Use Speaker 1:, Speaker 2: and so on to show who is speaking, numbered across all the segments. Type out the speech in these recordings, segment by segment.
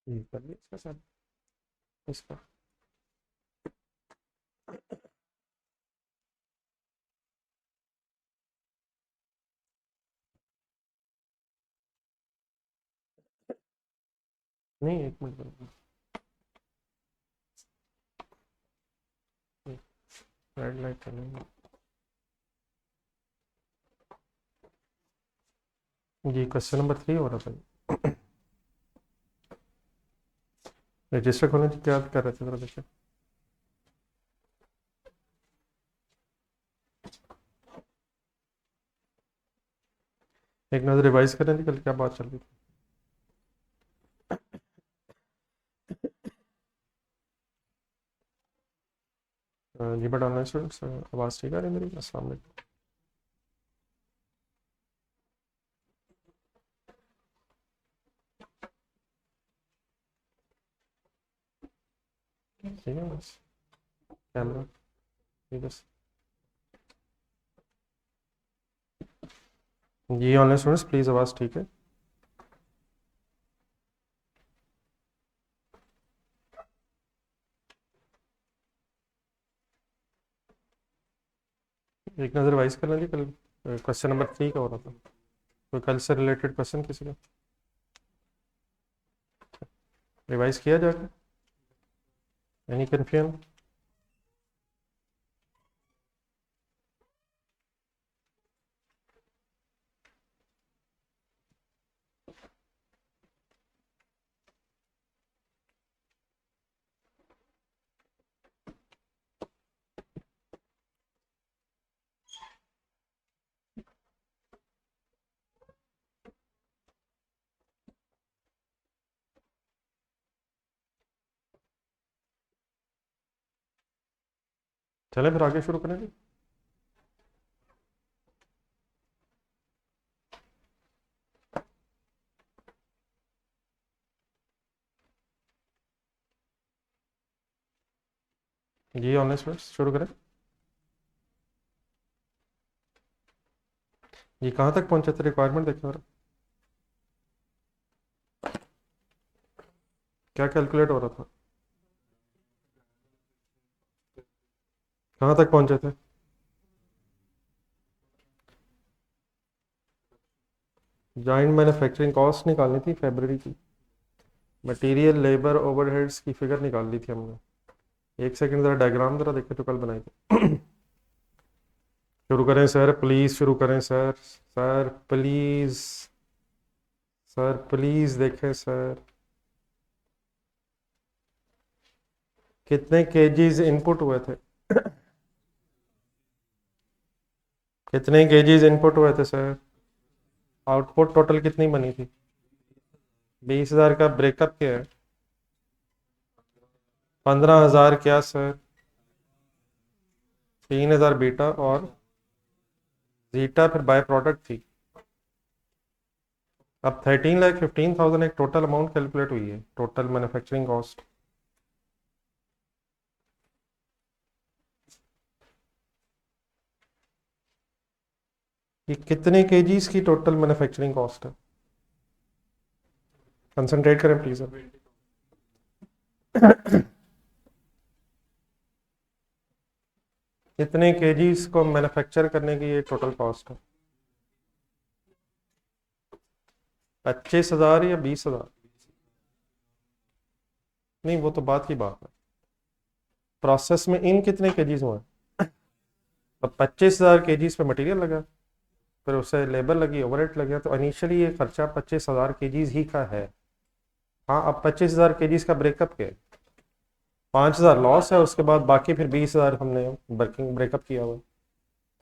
Speaker 1: ये कर लिया इसका साथ इसका। नहीं, एक मिनट, रेड लाइट चलेगी। ये क्वेश्चन नंबर 3 हो रहा था। रजिस्टर खोलने की क्या कर रहे थे जरा देखिए। एक नज़र रिवाइज करें थी कल क्या बात चल रही थी। जी बट ऑनलाइन स्टूडेंट्स, आवाज़ ठीक आ रही है मेरी? अस्सलाम वालेकुम। ठीक है बस, कैमरा ये बस। जी ऑनलाइन स्टूडेंट्स प्लीज़, आवाज़ ठीक है? एक नज़र रिवाइज कर लेंगे कल क्वेश्चन नंबर 3 का हो रहा था। तो कल से रिलेटेड क्वेश्चन किसी का रिवाइज किया जाके? Any confusion? चले फिर आगे शुरू करेंगे। जी ऑनलाइन स्टूडेंट्स शुरू करें। जी कहाँ तक पहुँचे थे? रिक्वायरमेंट देखें जरा, क्या कैलकुलेट हो रहा था? कहाँ तक पहुँचे थे? जॉइंट मैन्युफैक्चरिंग कॉस्ट निकालनी थी फरवरी की। मटेरियल लेबर ओवरहेड्स की फिगर निकाल ली थी हमने। एक सेकंड ज़रा डायग्राम ज़रा देखें तो कल बनाई थी। शुरू करें सर प्लीज़, शुरू करें sir. Sir please, sir please देखें सर। कितने केजीज इनपुट हुए थे? कितने केजीज इनपुट हुए थे सर? आउटपुट टोटल कितनी बनी थी? 20,000 का ब्रेकअप क्या है? 15,000 क्या सर? 3,000 बीटा और जीटा फिर बाय प्रोडक्ट थी। अब 13,15,000 एक टोटल अमाउंट कैलकुलेट हुई है, टोटल मैन्युफैक्चरिंग कॉस्ट। ये कितने केजीज की टोटल मैन्युफैक्चरिंग कॉस्ट है? कंसंट्रेट करें प्लीज। कितने केजीज को मैन्युफैक्चर करने की ये टोटल कॉस्ट है? 25,000 या 20,000? नहीं वो तो बात की बात है। प्रोसेस में इन कितने केजीज हुए? तो 25,000 केजीज पे मटेरियल लगा, फिर उससे लेबर लगी, ओवरहेड लग गया, तो इनिशियली ये खर्चा 25,000 केजीज ही का है। हाँ अब 25,000 केजीज का ब्रेकअप क्या है? 5,000 लॉस है, उसके बाद बाकी फिर 20,000 हमने वर्किंग ब्रेकअप किया हुआ है।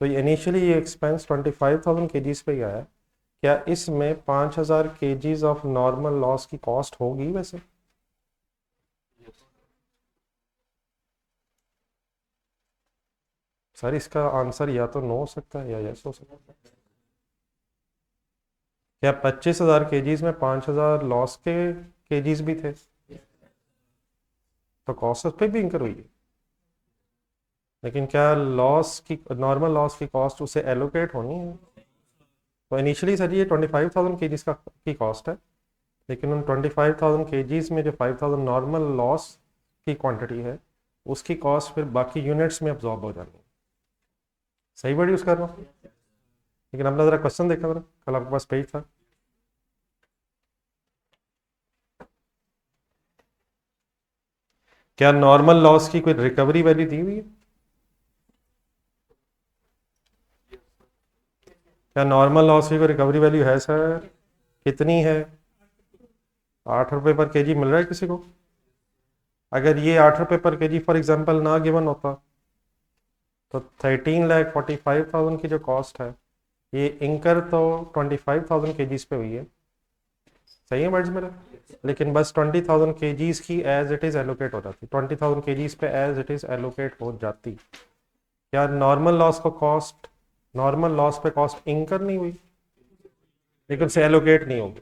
Speaker 1: तो ये इनिशियली ये एक्सपेंस 25,000 केजीज पे ही आया। क्या इसमें 5,000 केजीज ऑफ नॉर्मल लॉस की कॉस्ट होगी वैसे? सर इसका आंसर या तो नो हो सकता है या यस हो सकता है। क्या 25,000 केजीज में 5,000 लॉस के केजीज भी थे? तो कॉस्ट उस पर भी इंकर हुई है। लेकिन क्या लॉस की, नॉर्मल लॉस की कॉस्ट उसे एलोकेट होनी है? तो इनिशियली सर ये 25,000 केजीज का की कॉस्ट है, लेकिन उन 25,000 केजीज में जो 5,000 नॉर्मल लॉस की क्वांटिटी है उसकी कॉस्ट फिर बाकी यूनिट्स में अब्जॉर्ब हो जानी है। सही वर्ड यूज़ कर रहा हूँ? लेकिन अपना ज़रा क्वेश्चन देखा ज़रा, कल आपके पास पेज था। क्या नॉर्मल लॉस की कोई रिकवरी वैल्यू दी हुई है? क्या नॉर्मल लॉस की कोई रिकवरी वैल्यू है सर? कितनी है? 8 रुपये पर केजी मिल रहा है किसी को? अगर ये 8 रुपये पर केजी फॉर एग्जांपल ना गिवन होता तो 13,45,000 की जो कॉस्ट है ये इंकर तो 25,000 केजीज पे हुई है। सही है वर्ड्स मेरा? लेकिन बस 20,000 केजीज की एज इट इज़ एलोकेट हो जाती, 20,000 केजीज पे एज इट इज़ एलोकेट हो जाती। क्या नॉर्मल लॉस को कॉस्ट, नॉर्मल लॉस पे कॉस्ट इंकर नहीं हुई, लेकिन उसे एलोकेट नहीं होगी,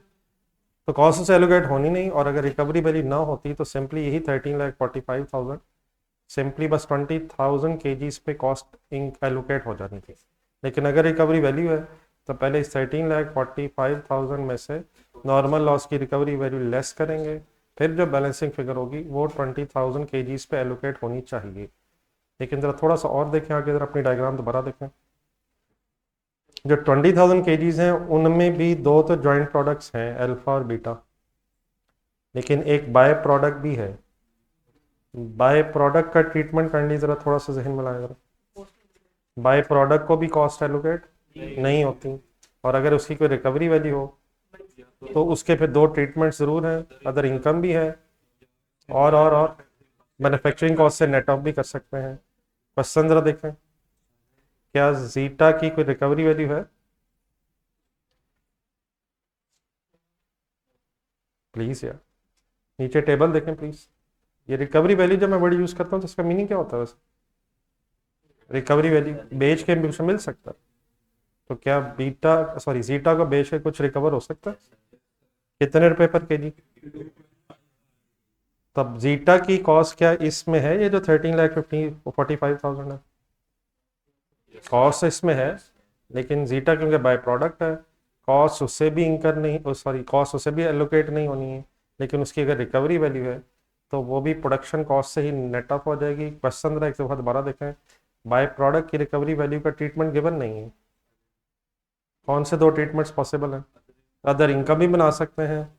Speaker 1: तो कॉस्ट से एलोकेट होनी नहीं। और अगर रिकवरी वैल्यू ना होती तो सिंपली यही 13,45,000 सिंपली बस 20,000 केजीज पे कॉस्ट एलोकेट हो जानी थी। लेकिन अगर रिकवरी वैल्यू है तो पहले इस 13,45,000 में से नॉर्मल लॉस की रिकवरी वैल्यू लेस करेंगे, फिर जो बैलेंसिंग फिगर होगी वो 20,000 केजीज पे एलोकेट होनी चाहिए। लेकिन ज़रा थोड़ा सा और देखें आगे, ज़रा अपनी डायग्राम दोबारा देखें। जो 20,000 केजीज हैं उनमें भी दो तो जॉइंट प्रोडक्ट्स हैं, अल्फा और बीटा, लेकिन एक बाय प्रोडक्ट भी है। बाय प्रोडक्ट का ट्रीटमेंट करने ज़रा थोड़ा सा जहन में लाएं ज़रा। बाय प्रोडक्ट को भी कॉस्ट एलोकेट नहीं होती, और अगर उसकी कोई रिकवरी वैल्यू हो तो उसके फिर दो ट्रीटमेंट ज़रूर हैं, अदर इनकम भी है और मैन्युफैक्चरिंग कॉस्ट से नेट ऑफ भी कर सकते हैं। क्वेश्चन ज़रा देखें, क्या जीटा की कोई रिकवरी वैल्यू है? प्लीज़ यार नीचे टेबल देखें प्लीज़। ये रिकवरी वैल्यू जब मैं वर्ड यूज़ करता हूँ तो इसका मीनिंग क्या होता है वैसे? रिकवरी वैल्यू बेच के उसे मिल सकता है, तो क्या बीटा सॉरी जीटा को बेच के कुछ रिकवर हो सकता है? कितने रुपए पर केजी? तब जीटा की कॉस्ट क्या इसमें है, ये जो 13,45,000 है कॉस्ट इसमें है, लेकिन जीटा क्योंकि बाय प्रोडक्ट है कॉस्ट उससे भी इंकर नहीं, सॉरी कॉस्ट उससे भी एलोकेट नहीं होनी है, लेकिन उसकी अगर रिकवरी वैल्यू है तो वो भी प्रोडक्शन कॉस्ट से ही नेट ऑफ हो जाएगी। क्वेश्चन जरा एक दफा दोबारा देखें, बाय प्रोडक्ट की रिकवरी वैल्यू का ट्रीटमेंट गिवन नहीं है। कौन से दो ट्रीटमेंट्स पॉसिबल हैं? अदर इनकम भी बना सकते हैं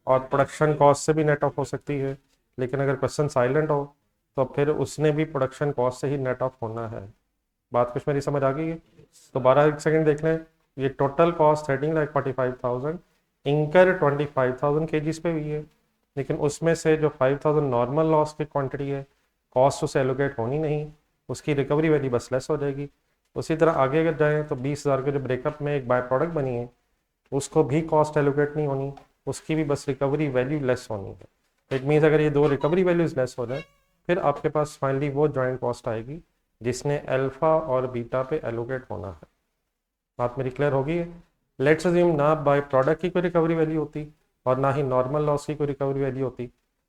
Speaker 1: और प्रोडक्शन कॉस्ट से भी नेट ऑफ हो सकती है, लेकिन अगर क्वेश्चन साइलेंट हो तो फिर उसने भी प्रोडक्शन कॉस्ट से ही नेट ऑफ होना है। बात कुछ मेरी समझ आ गई है? दोबारा एक सेकंड देख लें, ये टोटल कॉस्ट 13,45,000 इंकर 25,000 केजीज पे हुई है, लेकिन उसमें से जो 5,000 नॉर्मल लॉस की क्वांटिटी है कॉस्ट उसे एलोकेट होनी नहीं, उसकी रिकवरी वैल्यू बस लेस हो जाएगी। उसी तरह आगे अगर जाएँ तो 20,000 के जो ब्रेकअप में एक बाय प्रोडक्ट बनी है उसको भी कॉस्ट एलोकेट नहीं होनी, उसकी भी बस रिकवरी वैल्यू लेस होनी है। इट मीन्स अगर ये दो रिकवरी वैल्यूज लेस हो जाए फिर आपके पास फाइनली वो जॉइंट कॉस्ट आएगी जिसने अल्फा और बीटा पे एलोकेट होना है। बात मेरी क्लियर होगी है? लेट्स अज्यूम ना बाय प्रोडक्ट की कोई रिकवरी वैल्यू होती और ना ही नॉर्मल लॉस की कोई रिकवरी वैल्यू होती,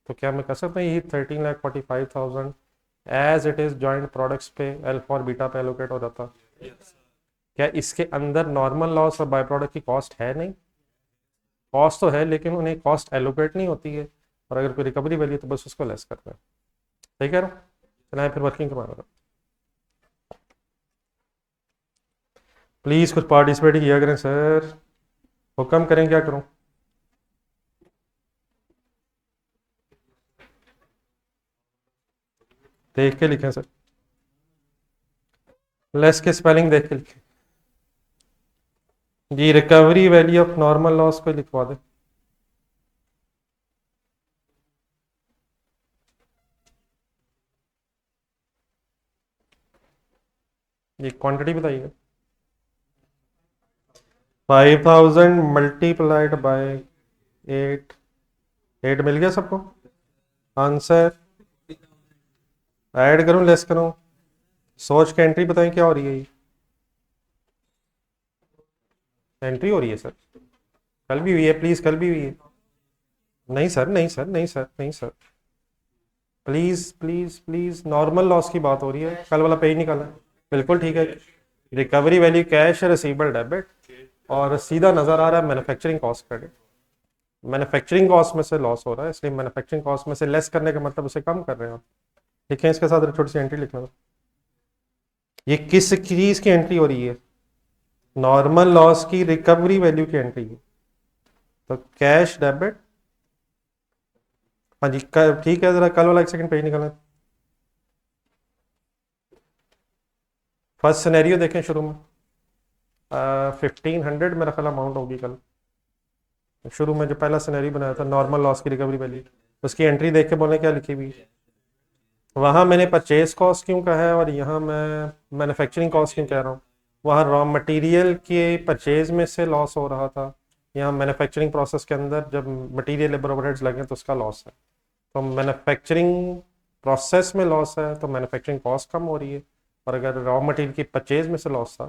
Speaker 1: तो क्या मैं कह सकता हूँ यही 13,45,000 as it is joint products पे अल्फा और बीटा पे एलोकेट हो जाता? क्या इसके अंदर नॉर्मल लॉस और बाय प्रोडक्ट की कॉस्ट है? नहीं, कॉस्ट तो है लेकिन उन्हें कॉस्ट एलोकेट नहीं होती है, और अगर कोई रिकवरी वैल्यू तो बस उसको लेस करते हैं। सही कह रहा हूँ? चलाएं फिर वर्किंग करवाना। प्लीज़ कुछ पार्टिसिपेट किया करें सर, हुक्म करें क्या करूं? देख के लिखें सर, लेस के स्पेलिंग देख के लिखें जी। Recovery value of normal loss को लिखवा दे। ये क्वांटिटी बताइएगा। 5,000 मल्टीप्लाइड बाय 8, 8 मिल गया सबको आंसर? ऐड करूं लेस करूं? सोच के एंट्री बताएं क्या हो रही है? ये एंट्री हो रही है सर, कल भी हुई है प्लीज़, कल भी हुई है। नहीं सर, नहीं सर, नहीं सर, नहीं sir, please please please, normal loss की बात हो रही है, कल वाला पेज निकाला। बिल्कुल ठीक है, recovery value cash receivable debit और सीधा नज़र आ रहा है manufacturing cost credit. Manufacturing cost में से लॉस हो रहा है, इसलिए मैन्युफैक्चरिंग कॉस्ट में से लेस करने का मतलब उसे कम कर रहे हैं आप। लिखें इसके साथ छोटी सी एंट्री लिखना। ये किस चीज की एंट्री हो रही है? नॉर्मल लॉस की रिकवरी वैल्यू की एंट्री है। तो कैश डेबिट, हाँ जी ठीक है, जरा कल वाला एक सेकंड पेज निकालें। फर्स्ट सिनेरियो देखें शुरू में, 1500 मेरा ख्याल अमाउंट होगी कल। शुरू में जो पहला सिनेरियो बनाया था नॉर्मल लॉस की रिकवरी वैल्यू, उसकी एंट्री देख के बोले क्या लिखी हुई। वहाँ मैंने परचेज कॉस्ट क्यों कहा है और यहाँ मैं मैन्युफैक्चरिंग कॉस्ट क्यों कह रहा हूँ? वहाँ रॉ मटेरियल के परचेज में से लॉस हो रहा था, यहाँ मैन्युफैक्चरिंग प्रोसेस के अंदर जब मटेरियल लेबर ओवरहेड्स लगे तो उसका लॉस है। तो मैन्युफैक्चरिंग प्रोसेस में लॉस है तो मैन्युफैक्चरिंग कॉस्ट कम हो रही है, और अगर रॉ मटेरियल की परचेज में से लॉस था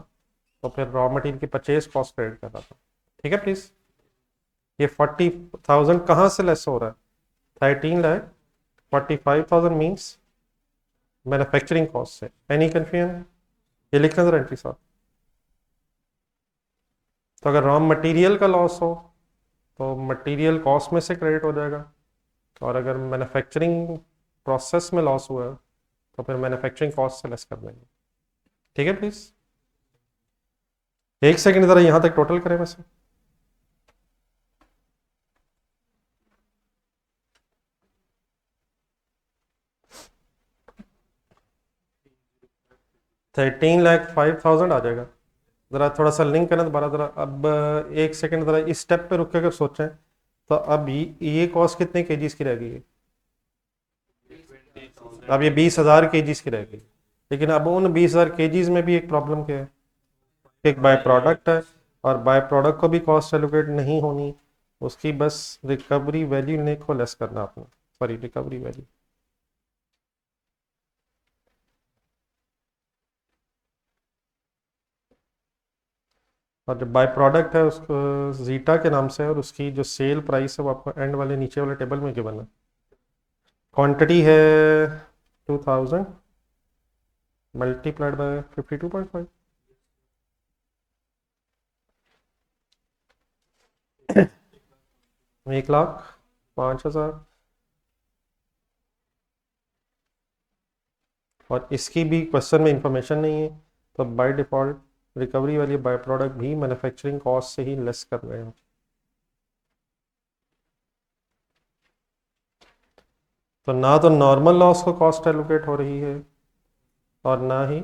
Speaker 1: तो फिर रॉ मटेरियल की परचेज कॉस्ट क्रेडिट कर रहा था। ठीक है प्लीज। ये 40,000 कहाँ से लेस हो रहा है? 13 लाख 45,000 मीन्स मैन्युफैक्चरिंग कॉस्ट से। Any confusion? ये लिखना जरा एंट्री साहब। तो अगर रॉ मटेरियल का लॉस हो तो मटेरियल कॉस्ट में से क्रेडिट हो जाएगा, और अगर मैन्युफैक्चरिंग प्रोसेस में लॉस हुआ है तो फिर मैन्युफैक्चरिंग कॉस्ट से लेस कर देंगे। ठीक है प्लीज। एक सेकंड जरा यहां तक टोटल करें वैसे। $13,05,000 आ जाएगा। ज़रा थोड़ा सा लिंक करना दोबारा ज़रा। अब एक सेकंड ज़रा इस स्टेप पे रुक के अगर सोचें तो अब ये कॉस्ट कितने केजीज की रह गई है? अब ये 20,000 केजीज की रह गई। लेकिन अब उन 20,000 केजीज में भी एक प्रॉब्लम क्या है? एक बाय प्रोडक्ट है, और बाय प्रोडक्ट को भी कॉस्ट एलोकेट नहीं होनी, उसकी बस रिकवरी वैल्यू ने को लेस करना आपने। Sorry, recovery value. और जो बाय प्रोडक्ट है उसको जीटा के नाम से है, और उसकी जो सेल प्राइस है वो आपको एंड वाले नीचे वाले टेबल में गिवन है। क्वांटिटी है 2000 मल्टीप्लाइड बाय 52.5। 1,05,000। और इसकी भी क्वेश्चन में इंफॉर्मेशन नहीं है, तो बाय डिफॉल्ट रिकवरी वाली बाय प्रोडक्ट भी मैन्युफैक्चरिंग कॉस्ट से ही लेस कर रहे हैं। तो ना तो नॉर्मल लॉस को कॉस्ट एलोकेट हो रही है और ना ही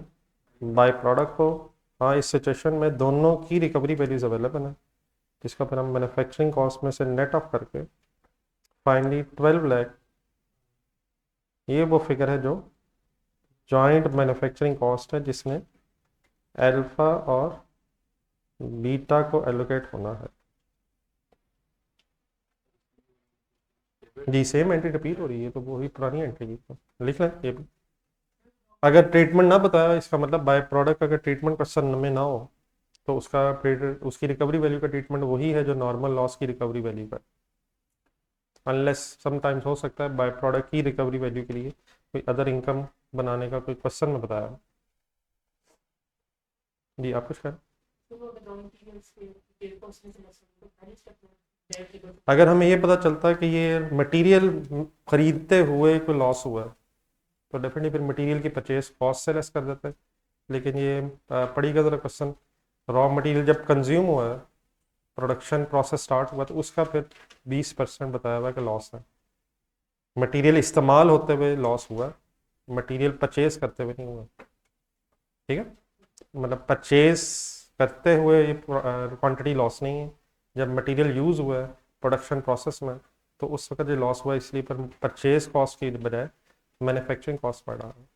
Speaker 1: बाय प्रोडक्ट को। हाँ, इस सिचुएशन में दोनों की रिकवरी वैल्यूज अवेलेबल है, जिसका फिर हम मैन्युफैक्चरिंग कॉस्ट में से नेट ऑफ करके फाइनली 12 लाख, ये वो फिगर है जो जॉइंट मैन्युफैक्चरिंग कॉस्ट है जिसमें अल्फा और बीटा को एलोकेट होना है। जी सेम एंट्री रिपीट हो रही है, तो वही पुरानी एंट्री लिख लें ये भी। अगर ट्रीटमेंट ना बताया, इसका मतलब बाय प्रोडक्ट अगर ट्रीटमेंट क्वेश्चन में ना हो तो उसका फिर उसकी रिकवरी वैल्यू का ट्रीटमेंट वही है जो नॉर्मल लॉस की रिकवरी वैल्यू का। अनलेस समटाइम्स हो सकता है बाय प्रोडक्ट की रिकवरी वैल्यू के लिए कोई अदर इनकम बनाने का कोई क्वेश्चन में बताया। जी आप कुछ करें। अगर हमें ये पता चलता है कि ये मटेरियल खरीदते हुए कोई लॉस हुआ है तो डेफिनेटली फिर मटेरियल की परचेज कॉस्ट से लेस कर देते हैं। लेकिन ये पड़ेगा ज़रा क्वेश्चन, रॉ मटेरियल जब कंज्यूम हुआ है, प्रोडक्शन प्रोसेस स्टार्ट हुआ, तो उसका फिर 20% बताया हुआ है कि लॉस है। मटेरियल इस्तेमाल होते हुए लॉस हुआ, मटेरियल परचेज करते हुए नहीं हुआ। ठीक है, मतलब परचेज करते हुए ये क्वांटिटी लॉस नहीं है। जब मटेरियल यूज़ हुआ है प्रोडक्शन प्रोसेस में तो उस वक्त ये लॉस हुआ, इसलिए पर परचेज कॉस्ट की बजाय मैन्युफैक्चरिंग कॉस्ट बढ़ रहा है।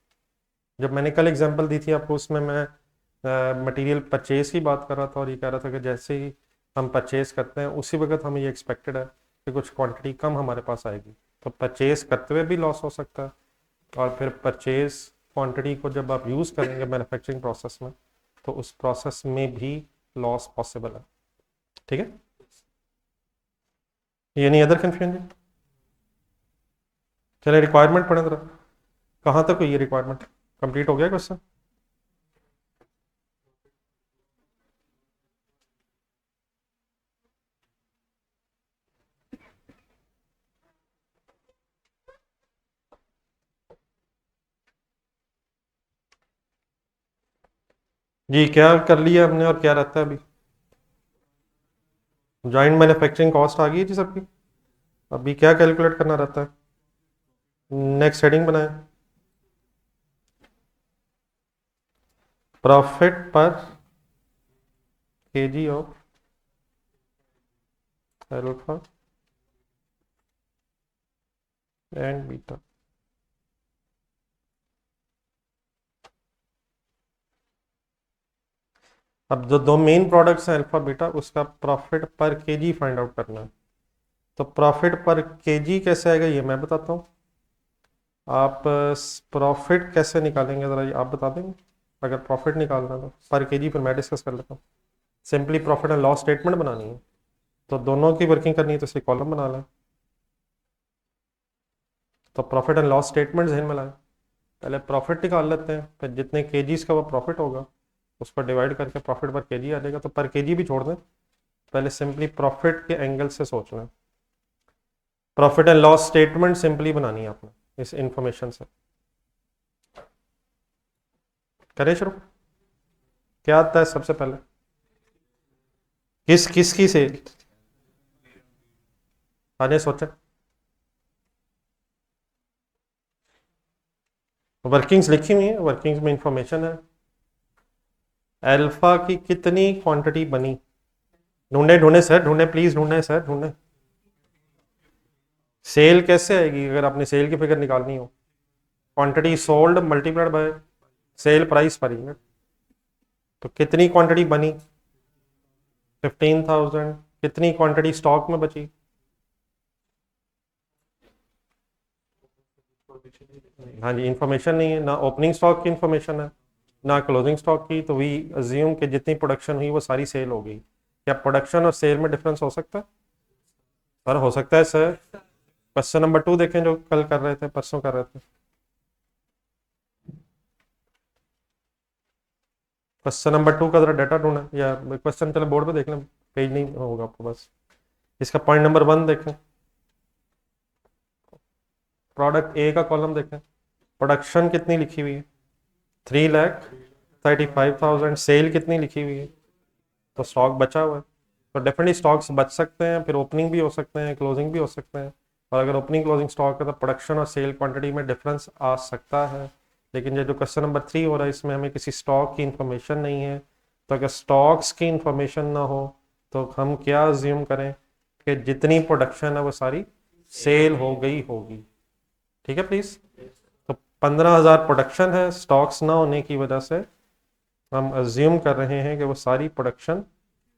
Speaker 1: जब मैंने कल एग्जांपल दी थी आपको, उसमें मैं मटेरियल परचेज की बात कर रहा था और ये कह रहा था कि जैसे ही हम परचेज करते हैं उसी वक्त हमें ये एक्सपेक्टेड है कि कुछ क्वांटिटी कम हमारे पास आएगी, तो परचेज करते हुए भी लॉस हो सकता है, और फिर परचेज क्वांटिटी को जब आप यूज़ करेंगे मैन्युफैक्चरिंग प्रोसेस में तो उस प्रोसेस में भी लॉस पॉसिबल है। ठीक है, ये नहीं अदर कन्फ्यूजन। चलिए रिक्वायरमेंट पढ़ें जरा, कहाँ तक हुई ये रिक्वायरमेंट? कंप्लीट हो गया क्वेश्चन? जी क्या कर लिया हमने और क्या रहता है अभी? जॉइंट मैन्युफैक्चरिंग कॉस्ट आ गई है जी सबकी। अभी क्या कैलकुलेट करना रहता है? नेक्स्ट हेडिंग बनाए, प्रॉफिट पर KG of alpha and beta. अब जो दो मेन प्रोडक्ट्स हैं अल्फा बीटा, उसका प्रॉफिट पर केजी फाइंड आउट करना है। तो प्रॉफिट पर केजी कैसे आएगा ये मैं बताता हूँ। आप प्रॉफिट कैसे निकालेंगे ज़रा ये आप बता देंगे? अगर प्रॉफिट निकालना है तो पर केजी फिर मैं डिस्कस कर लेता हूँ। Simply profit and loss statement बनानी है, तो दोनों की वर्किंग करनी है, तो इसलिए कॉलम बना लें। तो प्रॉफिट एंड लॉस स्टेटमेंट जहन में लाएं। पहले प्रॉफिट निकाल लेते हैं, फिर जितने केजीज का वो प्रॉफिट होगा उसको डिवाइड करके प्रॉफिट पर केजी आ जाएगा। तो पर केजी भी छोड़ दें, पहले सिंपली प्रॉफिट के एंगल से सोच लें। Profit and loss statement simply बनानी है आपने इस इंफॉर्मेशन से। करें शुरू? क्या आता है सबसे पहले? किस किस की सेल? आने सोचें। वर्किंग्स लिखी हुई है, वर्किंग्स में इंफॉर्मेशन है। अल्फा की कितनी क्वांटिटी बनी? ढूंढे ढूंढे सर, ढूंढे प्लीज, ढूंढे सर, ढूंढे। सेल कैसे आएगी अगर आपने सेल की फिगर निकालनी हो? Quantity sold multiplied by sale price per unit. तो कितनी क्वांटिटी बनी? 15,000। कितनी क्वांटिटी स्टॉक में बची? हाँ जी, इंफॉर्मेशन नहीं है ना, ओपनिंग स्टॉक की इंफॉर्मेशन है ना क्लोजिंग स्टॉक की, तो वी अज्यूम कि जितनी प्रोडक्शन हुई वो सारी सेल हो गई। क्या प्रोडक्शन और सेल में डिफरेंस हो सकता है? सर हो सकता है सर। क्वेश्चन नंबर 2 देखें जो कल कर रहे थे, परसों कर रहे थे। क्वेश्चन नंबर 2 का जरा डाटा ढूंढना, या क्वेश्चन चलो बोर्ड पे देख लें, पेज नहीं होगा आपको बस। इसका पॉइंट नंबर 1 देखें, प्रोडक्ट ए का कॉलम देखें। प्रोडक्शन कितनी लिखी हुई है? 3,35,000। सेल कितनी लिखी हुई है? तो स्टॉक बचा हुआ है। तो डेफिनेटली स्टॉक्स बच सकते हैं, फिर ओपनिंग भी हो सकते हैं, क्लोजिंग भी हो सकते हैं। और अगर ओपनिंग क्लोजिंग स्टॉक है तो प्रोडक्शन और सेल क्वांटिटी में डिफरेंस आ सकता है। लेकिन ये जो क्वेश्चन नंबर 3 हो रहा है इसमें हमें किसी स्टॉक की इंफॉर्मेशन नहीं है। तो अगर स्टॉक्स की इंफॉर्मेशन ना हो तो हम क्या अज्यूम करें कि जितनी प्रोडक्शन है वो सारी सेल हो गई होगी। ठीक है प्लीज। तो 15,000 प्रोडक्शन है, स्टॉक्स ना होने की वजह से हम अज्यूम कर रहे हैं कि वो सारी प्रोडक्शन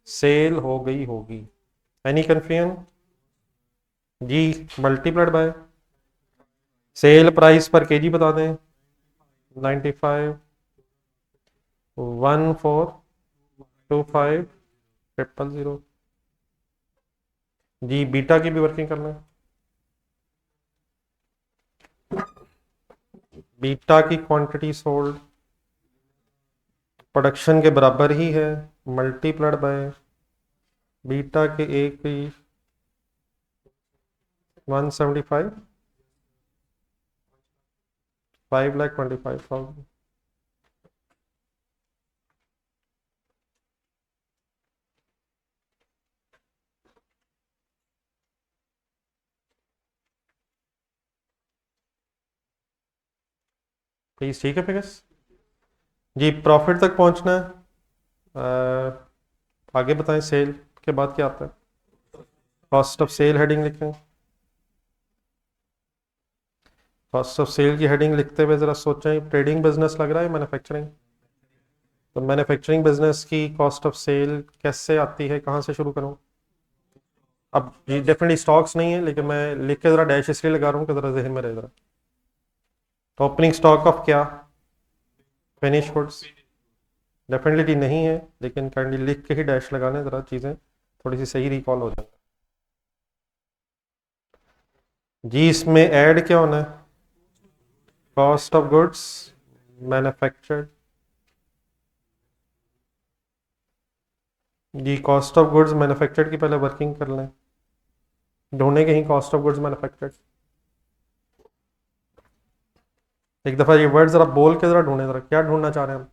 Speaker 1: सेल हो गई होगी। Any confusion? जी multiplied by sale price per KG बता दें। 95, 1425, 000। जी बीटा की भी वर्किंग करना है। बीटा की क्वांटिटी सोल्ड प्रोडक्शन के बराबर ही है, मल्टीप्लाइड बाय बीटा के एक की 175, 5,25,000। प्लीज ठीक है फिगर्स। जी प्रॉफिट तक पहुंचना है। आगे बताएं, सेल के बाद क्या आता है? कॉस्ट ऑफ सेल हेडिंग लिखें। कॉस्ट ऑफ सेल की हेडिंग लिखते हुए ज़रा सोचें, ट्रेडिंग बिजनेस लग रहा है मैन्युफैक्चरिंग? तो मैन्युफैक्चरिंग बिजनेस की कॉस्ट ऑफ सेल कैसे आती है, कहाँ से शुरू करूँ? अब जी डेफिनेटली स्टॉक्स नहीं है, लेकिन मैं लिख के ज़रा डैश इसलिए लगा रहा हूँ कि ज़रा जहन में रहे ज़रा। तो ओपनिंग स्टॉक ऑफ क्या? Finish goods. डेफिनेटली नहीं है, लेकिन काइंडली लिख के ही डैश लगाने, ज़रा चीज़ें थोड़ी सी सही रिकॉल हो जाए। जी इसमें ऐड क्या होना है? Cost of goods manufactured. जी कॉस्ट ऑफ गुड्स मैन्युफैक्चर्ड की पहले वर्किंग कर लें, ढूंढने कहीं कॉस्ट ऑफ गुड्स मैन्युफैक्चर्ड। एक दफ़ा ये वर्ड ज़रा बोल के ज़रा ढूंढे, ज़रा क्या ढूंढना चाह रहे हैं हम?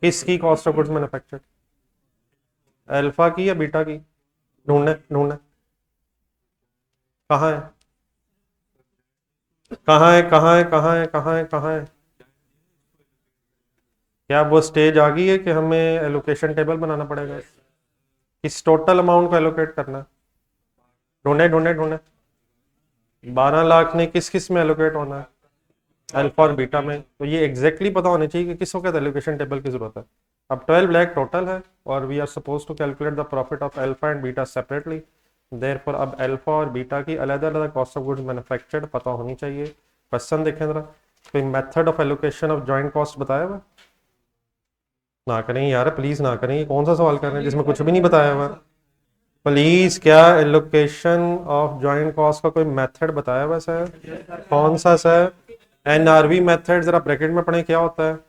Speaker 1: किसकी cost of goods manufactured, alpha की या बीटा की? ढूंढने ढूंढने, कहाँ है कहाँ है कहाँ है कहाँ है कहाँ है कहाँ है? क्या वो स्टेज आ गई है कि हमें एलोकेशन टेबल बनाना पड़ेगा, किस टोटल अमाउंट को एलोकेट करना है? ढूंढे ढूंढे ढूंढे, 12 लाख ने किस किस में एलोकेट होना है? अल्फा और बीटा में। तो ये एग्जैक्टली पता होना चाहिए कि किस वक्त एलोकेशन टेबल की जरूरत है। अब 12 लाख टोटल है और we are suppose to calculate the profit of alpha and beta separately. Therefore अब अल्फा और बीटा की अलग अलग कॉस्ट ऑफ गुड्स मैन्युफैक्चर्ड पता होनी चाहिए। क्वेश्चन देखें जरा, कोई method of allocation of joint cost बताया हुआ? ना करें यार, प्लीज ना करें, ये कौन सा सवाल कर रहे हैं जिसमें कुछ भी नहीं बताया हुआ? प्लीज, क्या एलोकेशन ऑफ जॉइंट कॉस्ट का कोई मेथड बताया हुआ सर? कौन सा सर? एनआरवी मेथड जरा ब्रैकेट में पढ़ें, क्या होता है?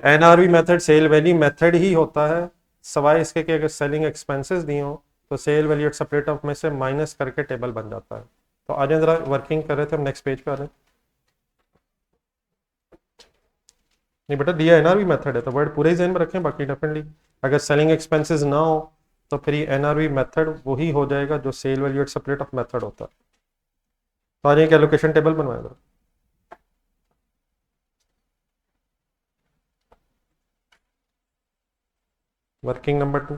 Speaker 1: NRV method sale value method ही होता है, सवाए इसके कि अगर सेलिंग एक्सपेंसेस दिए हो तो sale value at separate off में से माइनस करके टेबल बन जाता है। तो आज जरा वर्किंग कर रहे थे हम, नेक्स्ट पेज पे आ रहे हैं। नहीं बेटा, दिया एनआरवी मेथड है तो वर्ड पूरे ही ज़हन में रखें, बाकी डेफिनेटली अगर सेलिंग एक्सपेंसेस ना हो तो फिर ये एनआरवी मेथड वही हो जाएगा जो sale value at separate off method होता है। तो आज एक एलोकेशन टेबल बनवाएगा। वर्किंग नंबर 2,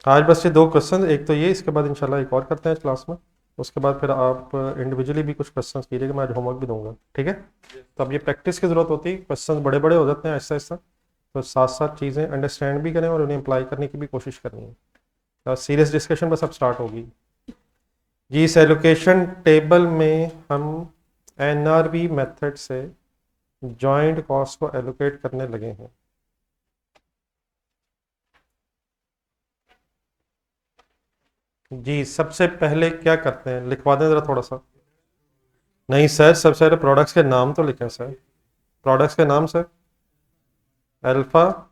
Speaker 1: आज बस ये 2 क्वेश्चन, एक तो ये, इसके बाद इंशाल्लाह एक और करते हैं क्लास में। उसके बाद फिर आप इंडिविजुअली भी कुछ क्वेश्चन कीजिएगा, मैं आज होमवर्क भी दूंगा, ठीक है? तो अब ये प्रैक्टिस की ज़रूरत होती है, क्वेश्चन बड़े बड़े हो जाते हैं आहिस्ता आहिस्ता, तो साथ साथ चीज़ें अंडरस्टैंड भी करें और उन्हें अप्लाई करने की भी कोशिश करनी है। तो सीरियस डिस्कशन बस अब स्टार्ट होगी जी। इस एलोकेशन टेबल में हम एनआरवी मेथड से जॉइंट कॉस्ट को एलोकेट करने लगे हैं। जी सबसे पहले क्या करते हैं, लिखवा दें ज़रा थोड़ा सा। नहीं सर, सबसे पहले प्रोडक्ट्स के नाम तो लिखें सर, प्रोडक्ट्स के नाम सर। अल्फा,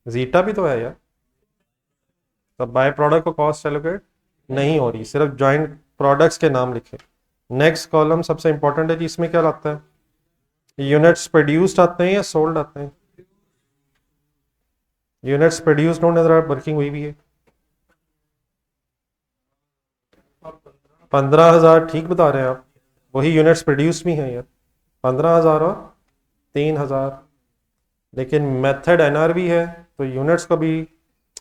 Speaker 1: जीटा भी तो है यार। तो बाय प्रोडक्ट को कॉस्ट एलोकेट नहीं हो रही, सिर्फ जॉइंट प्रोडक्ट्स के नाम लिखें। नेक्स्ट कॉलम सबसे इंपॉर्टेंट है जी, इसमें क्या आता है? यूनिट्स प्रोड्यूस्ड आते हैं या सोल्ड आते हैं? यूनिट्स प्रोड्यूस्ड होने ज़रा वर्किंग हुई भी है। 15,000 ठीक बता रहे हैं आप, वही यूनिट्स प्रोड्यूस भी हैं यार, 15,000 और 3,000। लेकिन मेथड एनआरवी है तो यूनिट्स को भी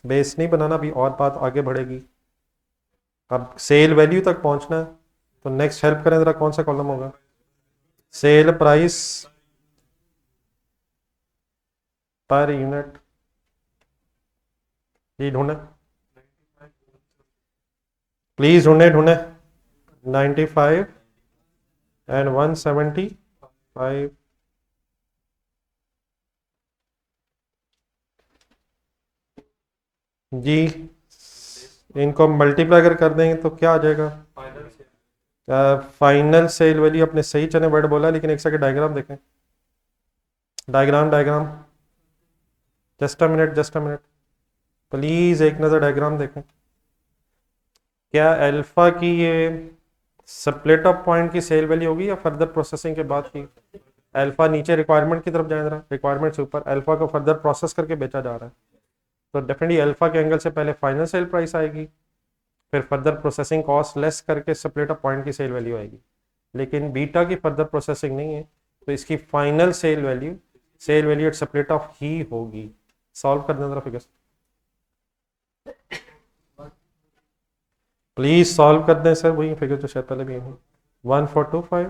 Speaker 1: बेस नहीं बनाना, भी और बात आगे बढ़ेगी। अब सेल वैल्यू तक पहुंचना है तो नेक्स्ट हेल्प करें जरा, कौन सा कॉलम होगा? सेल प्राइस पर यूनिट, ये ढूंढे प्लीज, ढूंढे ढूंढे। 95 एंड 175। जी इनको मल्टीप्लाई अगर कर देंगे तो क्या आ जाएगा? फाइनल सेल वैल्यू, अपने सही चने वर्ड बोला, लेकिन एक सेकंड डायग्राम देखें। Diagram diagram, just a minute just a minute, please एक नज़र डायग्राम देखें। क्या अल्फा की ये स्प्लिट अप पॉइंट की सेल वैल्यू होगी या फर्दर प्रोसेसिंग के बाद की? अल्फा नीचे रिक्वायरमेंट की तरफ जाए जरा, रिक्वायरमेंट से ऊपर अल्फा को फर्दर प्रोसेस करके बेचा जा रहा है, तो डेफिनेटली अल्फा के एंगल से पहले फाइनल सेल प्राइस आएगी, फिर फर्दर प्रोसेसिंग कॉस्ट लेस करके स्प्लिट अप पॉइंट की सेल वैल्यू आएगी। लेकिन बीटा की फर्दर प्रोसेसिंग नहीं है तो इसकी final sale value at split off ही होगी। सॉल्व कर दें जरा फिगर्स, प्लीज सॉल्व कर दें सर, वही फिगर जो शायद पहले भी है। 1425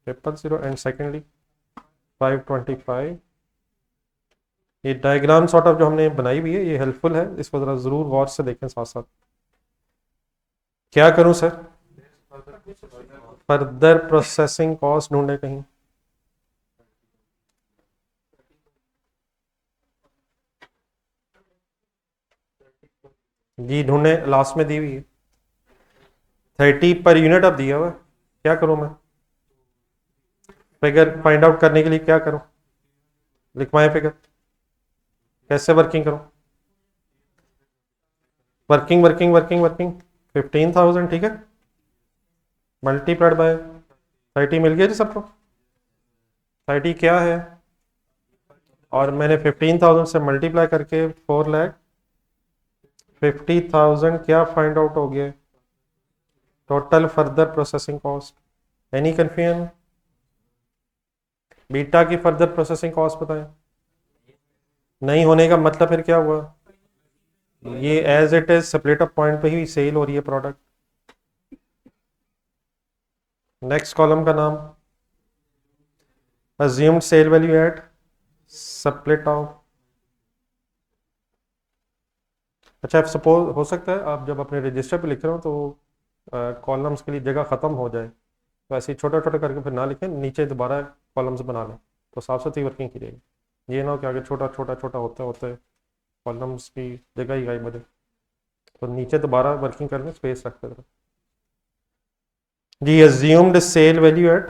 Speaker 1: 000 एंड सेकेंडली 525। ये डायग्राम सॉर्ट ऑफ जो हमने बनाई हुई है ये हेल्पफुल है, इसको जरा जरूर गौर से देखें साथ साथ। क्या करूं सर? फर्दर प्रोसेसिंग कॉस्ट ढूंढे कहीं। जी ढूंढे, लास्ट में दी हुई है 30 पर यूनिट अब दिया हुआ है। क्या करूं मैं? फिगर फाइंड आउट करने के लिए क्या करूं? लिखवाएं फिगर, कैसे वर्किंग करूं? वर्किंग वर्किंग वर्किंग वर्किंग 15,000, ठीक है, मल्टीप्लाइड बाय 30 मिल गया जी सबको। 30 क्या है, और मैंने 15,000 से मल्टीप्लाई करके 4,50,000 क्या फाइंड आउट हो गया, total further processing cost. Any confusion? Beta की फर्दर प्रोसेसिंग कॉस्ट बताएं। नहीं होने का मतलब फिर क्या हुआ, ये as it is split up point पे ही सेल हो रही है प्रोडक्ट। नेक्स्ट कॉलम का नाम assumed sale value at split off. अच्छा, सपोज हो सकता है आप जब अपने रजिस्टर पे लिख रहे हो तो कॉलम्स के लिए जगह ख़त्म हो जाए, तो ऐसे ही छोटे छोटे करके फिर ना लिखें, नीचे दोबारा कॉलम्स बना लें, तो साफ सुथरी वर्किंग की जाएगी। ये ना हो कि आगे छोटा छोटा छोटा होते होते कॉलम्स की जगह ही गायब हो जाए, तो नीचे दोबारा वर्किंग करने स्पेस रखते रहो। जी, अज्यूम्ड सेल वैल्यू एट,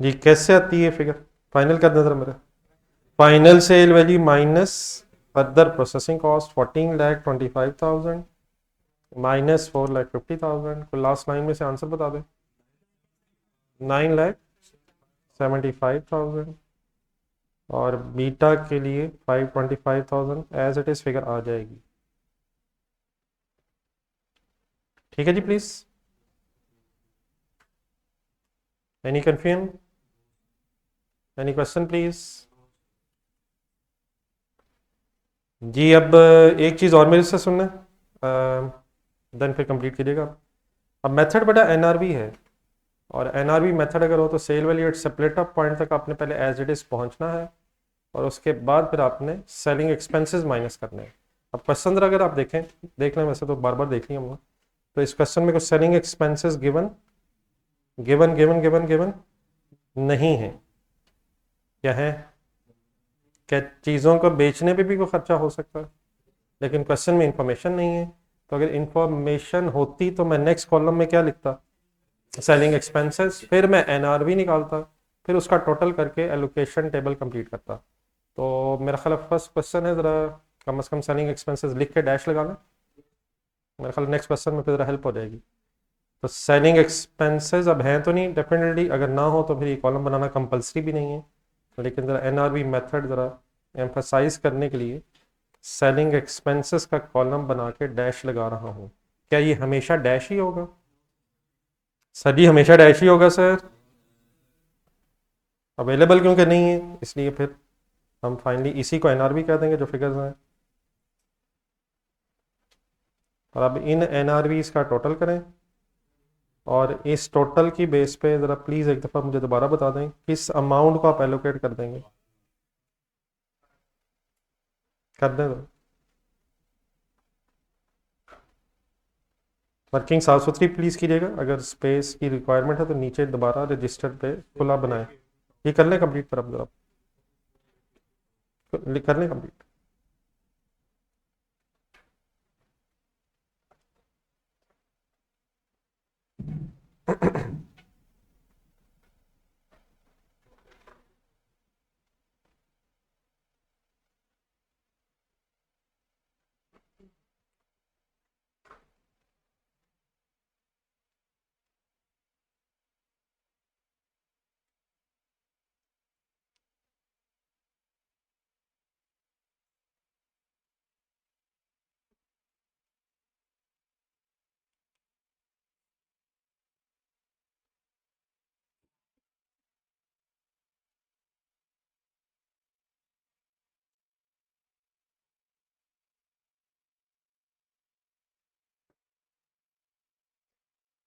Speaker 1: जी कैसे आती है फिगर, फाइनल कर दें जरा मेरा। Final sale value minus further processing cost 14,25,000 minus 4,50,000 को लास्ट लाइन में से आंसर बता दें। 9,75,000 और बीटा के लिए 525,000 एज इट इज फिगर आ जाएगी। ठीक है जी, please any confusion, any question please. जी अब एक चीज़ और मेरे से सुनना, देन फिर कंप्लीट कीजिएगा। अब मेथड बेटा एनआरवी है, और एनआरवी मेथड अगर हो तो sale value at split up point तक आपने पहले एज इट इज पहुंचना है, और उसके बाद फिर आपने सेलिंग एक्सपेंसेस माइनस करने हैं। अब क्वेश्चन अगर आप देखें, देख लें, वैसे तो बार बार देख लिया हम लोग, तो इस क्वेश्चन में कुछ selling expenses given given given given given नहीं है। क्या है, क्या चीज़ों को बेचने पे भी कोई खर्चा हो सकता है, लेकिन क्वेश्चन में इंफॉर्मेशन नहीं है। तो अगर इंफॉर्मेशन होती तो मैं नेक्स्ट कॉलम में क्या लिखता, सेलिंग एक्सपेंसेस, फिर मैं एनआरवी निकालता, फिर उसका टोटल करके एलोकेशन टेबल कंप्लीट करता। तो मेरा ख्याल फर्स्ट क्वेश्चन है, ज़रा कम से कम सेलिंग एक्सपेंसेस लिख के डैश लगा लें, मेरा ख्याल नेक्स्ट क्वेश्चन में फिर ज़रा हेल्प हो जाएगी। तो सेलिंग एक्सपेंसेस अब हैं तो नहीं, डेफिनेटली अगर ना हो तो फिर ये कॉलम बनाना कंपलसरी भी नहीं है, लेकिन ज़रा एनआरवी मेथड ज़रा एम्फसाइज करने के लिए सेलिंग एक्सपेंसेस का कॉलम बना के डैश लगा रहा हूँ। क्या ये हमेशा डैश ही होगा? सर जी हमेशा डैश ही होगा सर, अवेलेबल क्योंकि नहीं है, इसलिए फिर हम फाइनली इसी को एनआरवी कह देंगे जो फिगर्स हैं। और अब इन एनआरवीज का टोटल करें, और इस टोटल की बेस पे ज़रा प्लीज़ एक दफ़ा मुझे दोबारा बता दें किस अमाउंट को आप एलोकेट कर देंगे, कर दें तो वर्किंग साफ सुथरी प्लीज़ कीजिएगा। अगर स्पेस की रिक्वायरमेंट है तो नीचे दोबारा रजिस्टर पे खुला बनाएं। ये कर लें कंप्लीट, पर अब ज़रा कर लें कंप्लीट।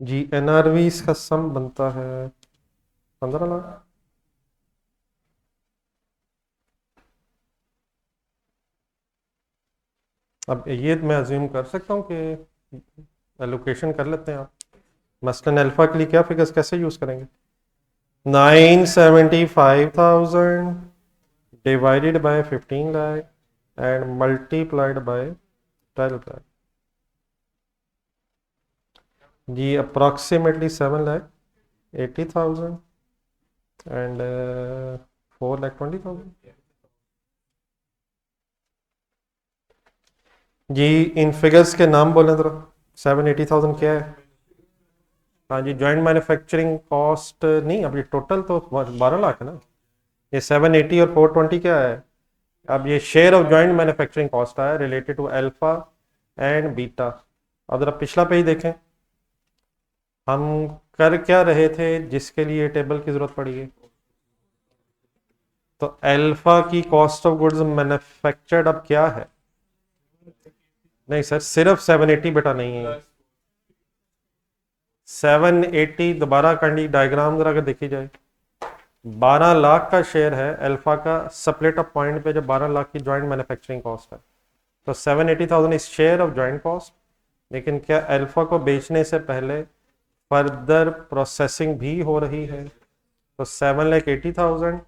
Speaker 1: जी एनआरवी का सम बनता है 15 लाख। अब ये मैं अज्यूम कर सकता हूँ कि एलोकेशन कर लेते हैं आप, मसलन अल्फा के लिए क्या फिगर्स कैसे यूज़ करेंगे, 975,000 divided by 15 lakh and multiplied by 12 lakh जी, अप्रॉक्सीमेटली 7,80,000 एंड 4,20,000 जी। इन फिगर्स के नाम बोलें जरा। 7,80,000 क्या है? हाँ जी, जॉइंट मैन्युफैक्चरिंग कॉस्ट नहीं, अभी टोटल तो 12 लाख है ना। ये 780 और 420 क्या है? अब ये share of joint manufacturing cost है related to alpha and beta. अब जरा पिछला पेज देखें, हम कर क्या रहे थे जिसके लिए टेबल की जरूरत पड़ी है। तो अल्फा की कॉस्ट ऑफ गुड्स मैन्युफैक्चर्ड अब क्या है? नहीं सर, सिर्फ 780 बेटा नहीं है। 780 दोबारा कंडी डायग्राम जरा अगर देखी जाए, 12 लाख का शेयर है अल्फा का स्प्लिट अप पॉइंट पे, जब 12 लाख की जॉइंट मैन्युफैक्चरिंग कॉस्ट है। तो 780,000 is share of joint cost. लेकिन क्या अल्फा को बेचने से पहले फर्दर प्रोसेसिंग भी हो रही है? तो 7,80,000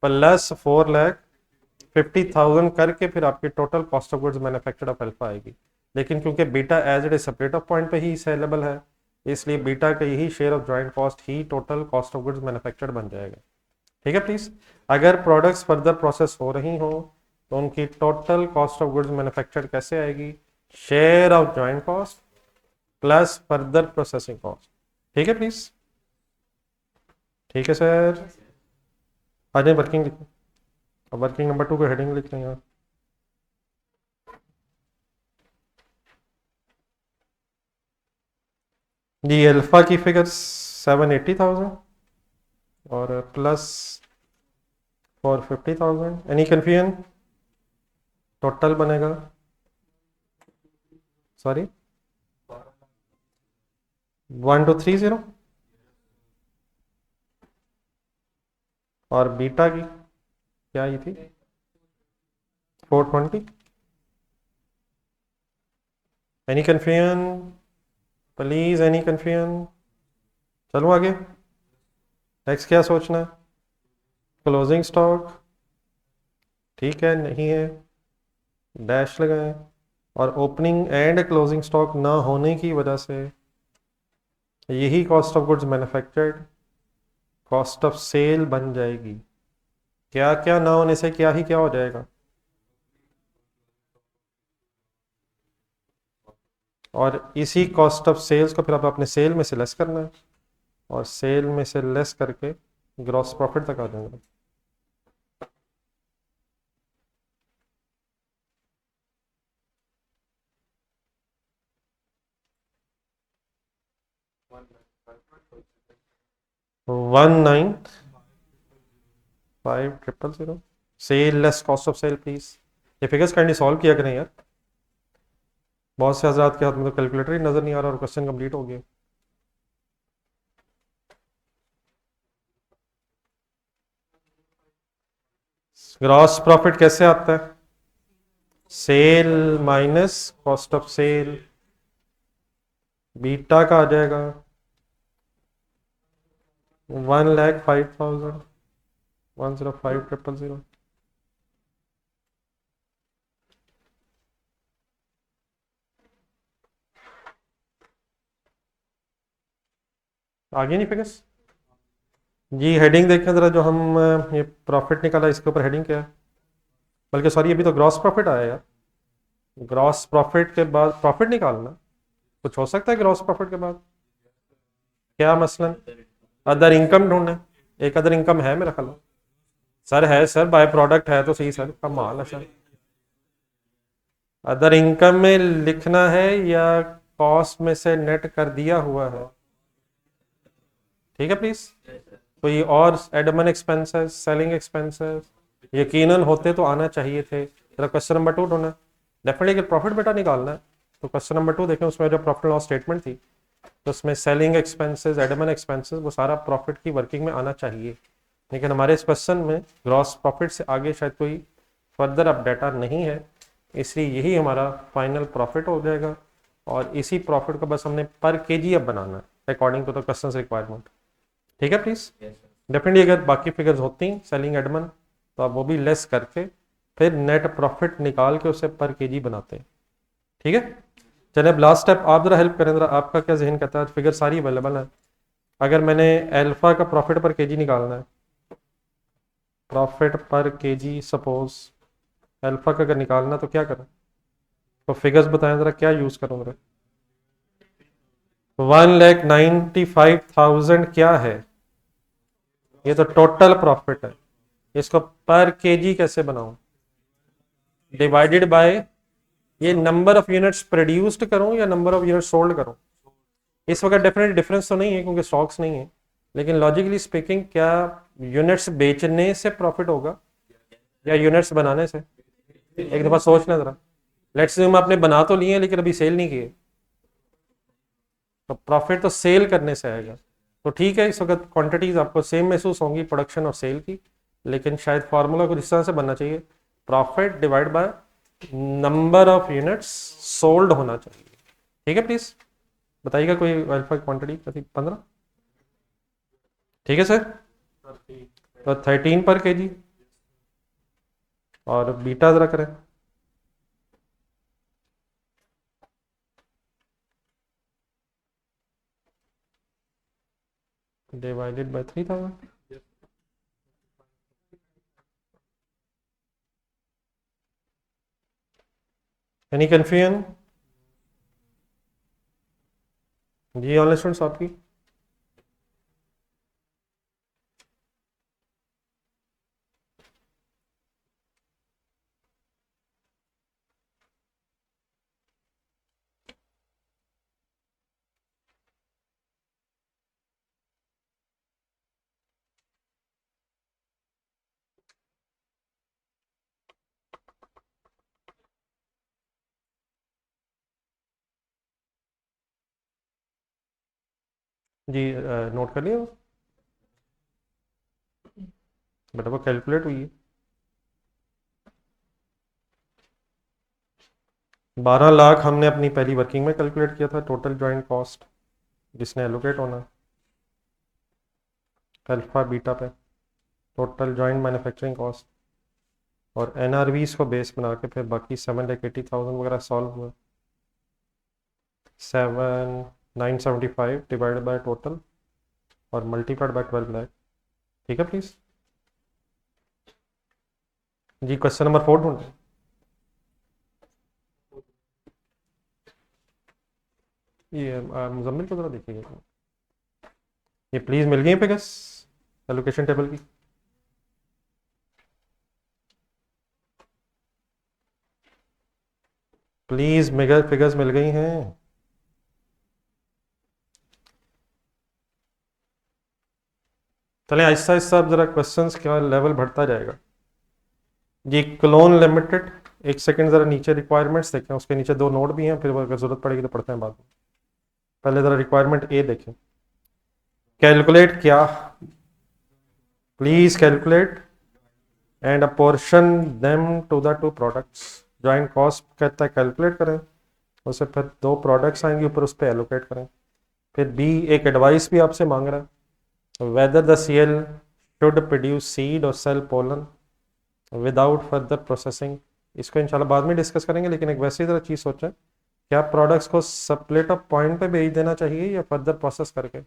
Speaker 1: प्लस 4,50,000 करके फिर आपकी total cost of goods manufactured of alpha आएगी। लेकिन क्योंकि beta as it is separate of point पे ही सेलेबल है, इसलिए बीटा का यही शेयर ऑफ जॉइंट कॉस्ट ही total cost of goods manufactured बन जाएगा। ठीक है प्लीज। अगर प्रोडक्ट्स फर्दर प्रोसेस हो रही हो तो उनकी total cost of goods manufactured कैसे आएगी? Share of joint cost plus further processing cost. ठीक है प्लीज। ठीक है सर, आ जाए वर्किंग लिखें। अब वर्किंग नंबर 2 को हेडिंग लिख लें यहाँ। जी, अल्फा की फिगर 780,000 और प्लस 450,000। Any confusion? टोटल बनेगा, सॉरी 1230 और बीटा की क्या आई थी? 420। Any confusion please, any confusion? चलो आगे, नेक्स्ट क्या सोचना है? क्लोजिंग स्टॉक ठीक है, नहीं है डैश लगाएं। और ओपनिंग एंड क्लोजिंग स्टॉक ना होने की वजह से यही cost of goods manufactured cost of sale बन जाएगी। क्या क्या ना होने से क्या ही क्या हो जाएगा? और इसी कॉस्ट ऑफ सेल्स को फिर आप अपने सेल में से लेस करना है, और सेल में से लेस करके ग्रॉस प्रॉफिट तक आ जाएगा। तो 195000 sale less cost of sale please. ये फिगर्स काइंडली सॉल्व किया करें यार, बहुत से हजरात के हाथ में तो कैलकुलेटर ही नजर नहीं आ रहा और क्वेश्चन कंप्लीट हो गया। ग्रॉस प्रॉफिट कैसे आता है? Sale minus cost of sale, beta का आ जाएगा 1,05,000 105,000। आगे नहीं फिगर्स जी। हेडिंग देखें जरा, जो हम ये प्रॉफिट निकाला इसके ऊपर हेडिंग क्या है? बल्कि सॉरी, अभी तो ग्रॉस प्रॉफिट आया यार। ग्रॉस प्रॉफिट के बाद प्रॉफिट निकालना कुछ हो सकता है ग्रॉस प्रॉफिट के बाद? क्या मसलन? अदर इनकम ढूंढना है। एक अदर इनकम है मेरा ख्याल। सर है सर, बाय प्रोडक्ट है तो सही सर, कमाल है सर। अदर इनकम में लिखना है या कॉस्ट में से नेट कर दिया हुआ है? ठीक है प्लीज। कोई और एडमिन एक्सपेंसेस, सेलिंग एक्सपेंसेस यकीनन होते तो आना चाहिए थे। जरा क्वेश्चन नंबर 2 ढूंढना। डेफिनेटली अगर प्रॉफिट बेटा निकालना है तो क्वेश्चन नंबर 2 देखें, उसमें जो प्रॉफिट लॉस स्टेटमेंट थी तो उसमें सेलिंग एक्सपेंसेस, एडमिन एक्सपेंसेस, वो सारा प्रॉफिट की वर्किंग में आना चाहिए। लेकिन हमारे इस क्वेश्चन में ग्रॉस प्रॉफिट से आगे शायद कोई फर्दर अब डाटा नहीं है, इसलिए यही हमारा फाइनल प्रॉफिट हो जाएगा। और इसी प्रॉफिट को बस हमने पर केजी अब बनाना है according to the question requirement. ठीक है प्लीज। डेफिनेटली अगर बाकी फिगर्स होती सेलिंग एडमिन तो आप वो भी लेस करके फिर नेट प्रॉफिट निकाल के उसे पर केजी बनाते हैं। ठीक है, चले अब लास्ट स्टेप आप जरा हेल्प करें, जरा आपका क्या जहन कहता है, फिगर सारी अवेलेबल है, आप जरा हेल्प करें, जरा आपका क्या जहन कहता है, फिगर सारी अवेलेबल है। अगर मैंने अल्फा का प्रॉफिट पर केजी निकालना है, प्रॉफिट पर केजी सपोज अल्फा का अगर निकालना तो क्या करें, तो फिगर्स बताएं जरा, क्या यूज करूं जरा। 1,95,000 क्या है, ये तो टोटल प्रॉफिट है, इसको पर केजी कैसे बनाऊं, डिवाइडेड बाय ये नंबर ऑफ यूनिट्स प्रोड्यूस्ड करूं या नंबर ऑफ यूनिट्स सोल्ड करूं। इस वक्त डेफिनेट डिफरेंस तो नहीं है क्योंकि स्टॉक्स नहीं है, लेकिन लॉजिकली स्पीकिंग क्या यूनिट्स बेचने से प्रॉफिट होगा या यूनिट्स बनाने से, एक दफा सोचना जरा। लेट्स से हम आपने बना तो लिए लेकिन अभी सेल नहीं किए, तो प्रॉफिट तो सेल करने से आएगा। तो ठीक है, इस वक्त क्वांटिटीज आपको सेम महसूस होंगी प्रोडक्शन और सेल की, लेकिन शायद फार्मूला कुछ इस तरह से बनना चाहिए, profit divide by number of units sold होना चाहिए। ठीक है, प्लीज बताइएगा कोई अल्फा क्वांटिटी 15, ठीक है सर, तो 13 पर केजी, और बीटा जरा करें, डिवाइडेड बाय 3000। एनी कंफ्यूजन जी ऑनलाइन स्टूडेंट्स आपकी। जी नोट कर लिया बेटा, वो कैलकुलेट हुई है 12 लाख हमने अपनी पहली वर्किंग में कैलकुलेट किया था टोटल ज्वाइंट कॉस्ट जिसने एलोकेट होना अल्फा बीटा पे, टोटल ज्वाइंट मैन्युफैक्चरिंग कॉस्ट, और एनआरवीज को बेस बना के फिर बाकी 7,80,000 वगैरह सॉल्व हुआ, 7,975 डिवाइडेड बाय टोटल और मल्टीप्लाइड बाय 12 लाख। ठीक है प्लीज जी, क्वेश्चन नंबर 4 ढूंढें। ये मुजम्मिल को जरा देखिएगा, ये प्लीज मिल गई फिगर्स एलोकेशन टेबल की। प्लीज मेगा फिगर्स मिल गई हैं। चलें आहिस्ता आहिस्ता अब जरा क्वेश्चंस का लेवल बढ़ता जाएगा जी। क्लोन लिमिटेड, एक सेकंड जरा नीचे रिक्वायरमेंट्स देखें, उसके नीचे 2 नोट भी हैं, फिर अगर जरूरत पड़ेगी तो पढ़ते हैं बाद में। पहले जरा रिक्वायरमेंट ए देखें, कैलकुलेट क्या, please calculate and apportion them to the 2 products. Joint cost कहता है कैलकुलेट करें, उससे फिर 2 प्रोडक्ट्स आएंगे ऊपर, उस पर एलोकेट करें। फिर बी एक एडवाइस भी आपसे मांग रहा है, whether the CL should produce seed और sell pollen without further processing. इसको इंशाल्लाह बाद में डिस्कस करेंगे, लेकिन एक वैसे ही ज़रा चीज़ सोचें, क्या प्रोडक्ट्स को सप्लेट ऑफ पॉइंट पे भेज देना चाहिए या फर्दर प्रोसेस करके।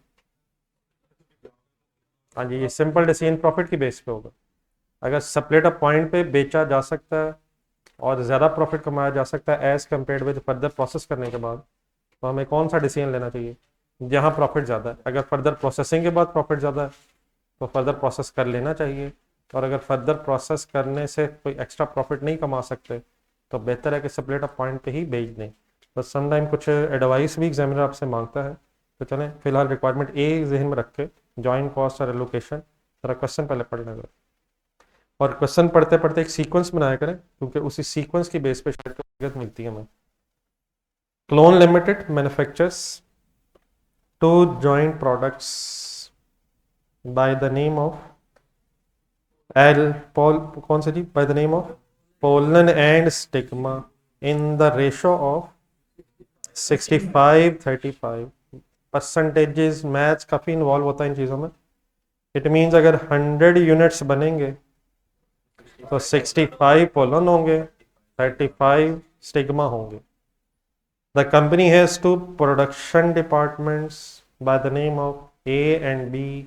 Speaker 1: हाँ जी, ये सिंपल डिसीजन प्रॉफिट की बेस पे होगा। अगर सप्लेट ऑफ पॉइंट पे बेचा जा सकता है और ज़्यादा प्रॉफिट कमाया जा सकता है as compare with further process करने के बाद, तो हमें कौन सा डिसीजन लेना चाहिए जहाँ प्रॉफिट ज़्यादा है। अगर फर्दर प्रोसेसिंग के बाद प्रॉफिट ज़्यादा है तो फर्दर प्रोसेस कर लेना चाहिए, और अगर फर्दर प्रोसेस करने से कोई एक्स्ट्रा प्रॉफिट नहीं कमा सकते तो बेहतर है कि सप्लेट ऑफ पॉइंट पे ही बेच दें। बस समटाइम कुछ एडवाइस भी एग्जामिनर आपसे मांगता है। तो चलें फिलहाल रिक्वायरमेंट ए जहन में रखे, जॉइंट कॉस्ट और एलोकेशन। जरा क्वेश्चन पहले पढ़ लें, और क्वेश्चन पढ़ते पढ़ते एक सीक्वेंस बनाया करें, क्योंकि उसी सीक्वेंस की बेस पे शायद मिलती है हमें। Clone Limited manufactures 2 joint products by the name of कौन सा जी, by the name of pollen and stigma in the ratio of 65-35। Percentages maths काफ़ी इन्वॉल्व होता है इन चीज़ों में। इट मीन्स अगर 100 यूनिट्स बनेंगे तो 65 पोलन होंगे, 35 स्टिग्मा होंगे। The company has two production departments by the name of A and B.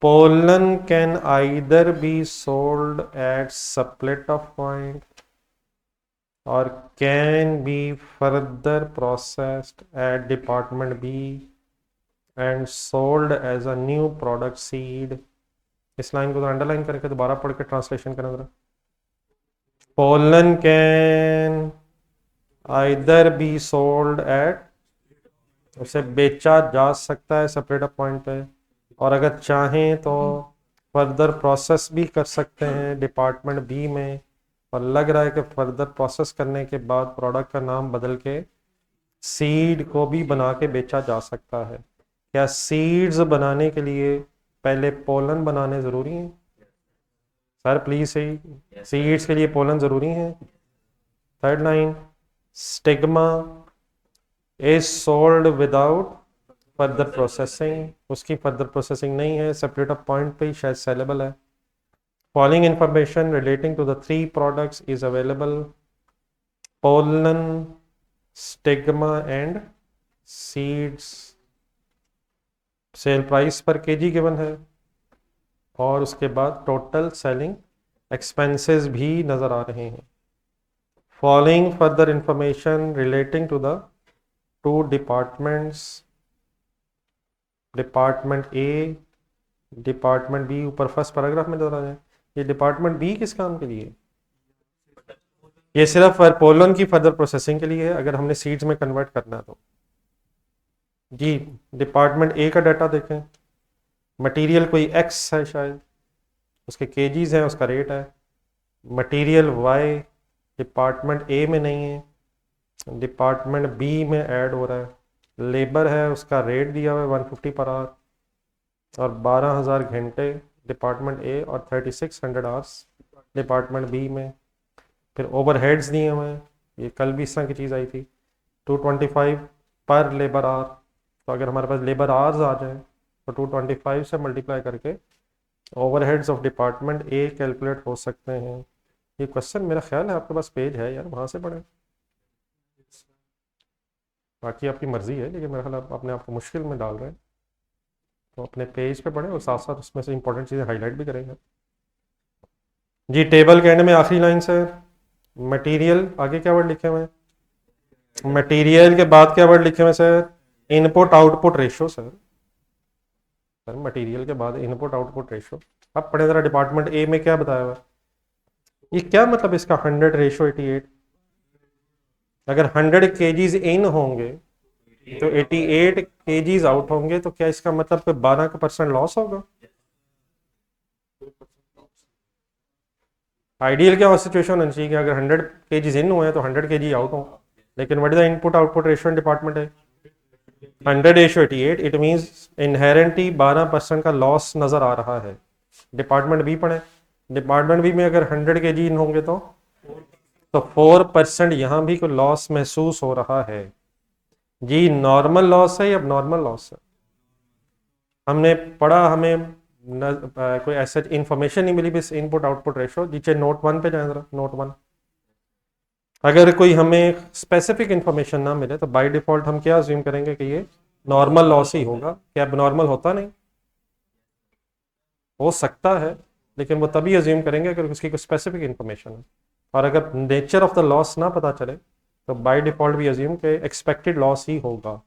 Speaker 1: Pollen can either be sold at split of point or can be further processed at department B and sold as a new product seed. इस line को तो underline करके दोबारा पढ़ के translation करना जरा. Pollen can either be sold at, उसे बेचा जा सकता है सेपरेट अप पॉइंट पे, और अगर चाहें तो फर्दर प्रोसेस भी कर सकते हैं डिपार्टमेंट बी में, और लग रहा है कि फर्दर प्रोसेस करने के बाद प्रोडक्ट का नाम बदल के सीड को भी बना के बेचा जा सकता है. क्या सीड्स बनाने के लिए पहले पोलन बनाने ज़रूरी हैं? सर प्लीज सही, सीड्स के लिए पोलन ज़रूरी है. Third line, stigma is sold without further processing, उसकी फर्दर प्रोसेसिंग नहीं है, सेपरेट अप पॉइंट पे ही शायद सेलेबल है. Following information relating to the 3 products is available. Pollen, stigma and seeds. Sale price per KG given है और उसके बाद टोटल सेलिंग एक्सपेंसेस भी नज़र आ रहे हैं. Following further information relating to the 2 departments, department A, department B, ऊपर फर्स्ट पैराग्राफ में नजर आ रहे हैं. ये डिपार्टमेंट बी किस काम के लिए? ये सिर्फ पोलन की फर्दर प्रोसेसिंग के लिए है अगर हमने सीड्स में कन्वर्ट करना है तो. जी डिपार्टमेंट ए का डाटा देखें. मटेरियल कोई एक्स है शायद, उसके केजीज हैं, उसका रेट है. मटेरियल वाई डिपार्टमेंट ए में नहीं है, डिपार्टमेंट बी में ऐड हो रहा है. लेबर है, उसका रेट दिया हुआ है 150 पर आवर और 12,000 घंटे डिपार्टमेंट ए और 3600 आवर्स डिपार्टमेंट बी में. फिर ओवरहेड्स दिए हुए हैं, ये कल भी इस तरह की चीज़ आई थी, 225 पर लेबर आवर. तो अगर हमारे पास लेबर आवर्स आ जाए तो 225 से मल्टीप्लाई करके overheads of department A calculate हो सकते हैं. ये क्वेश्चन मेरा ख्याल है आपके पास पेज है यार, वहाँ से पढ़ें. बाकी आपकी मर्ज़ी है, लेकिन मेरा ख्याल आप अपने आप को मुश्किल में डाल रहे हैं, तो अपने पेज पे पढ़ें और साथ साथ उसमें से इंपॉर्टेंट चीज़ें हाईलाइट भी करेंगे. जी टेबल के एंड में आखिरी लाइन से मटेरियल, आगे क्या वर्ड लिखे हुए हैं? मटेरियल के बाद क्या वर्ड लिखे हुए हैं sir? Input output ratio. Sir material के बाद इनपुट आउटपुट रेशो. अब पढ़े जरा डिपार्टमेंट ए में क्या बताया हुआ है. ये क्या मतलब इसका 100:88? अगर 100 केजीज इन होंगे तो 88 केजीज आउट होंगे, तो क्या इसका मतलब कोई 12% लॉस होगा? आइडियल क्या सिचुएशन होनी चाहिए कि अगर 100 केजीज इन हुए हैं तो 100 केजी आउट हो. लेकिन what is the input output ratio in department है 100:88. इट मींस इनहेरेंटली 12% का लॉस नजर आ रहा है. डिपार्टमेंट बी पढ़े, डिपार्टमेंट बी में अगर 100 केजी इन होंगे तो 4% यहाँ भी कोई लॉस महसूस हो रहा है. जी नॉर्मल लॉस है या नॉर्मल लॉस है? हमने पढ़ा, हमें कोई ऐसा इंफॉर्मेशन नहीं मिली बस इनपुट आउटपुट रेशो. नीचे नोट 1 पे जाए जरा, नोट 1. अगर कोई हमें स्पेसिफिक इंफॉर्मेशन ना मिले तो बाय डिफॉल्ट हम क्या अज्यूम करेंगे कि ये नॉर्मल लॉस ही होगा. क्या नॉर्मल होता नहीं? हो सकता है, लेकिन वो तभी अज्यूम करेंगे अगर उसकी कोई स्पेसिफिक इंफॉर्मेशन है. और अगर नेचर ऑफ द लॉस ना पता चले तो बाय डिफॉल्ट भी अज्यूम कि एक्सपेक्टेड लॉस ही होगा.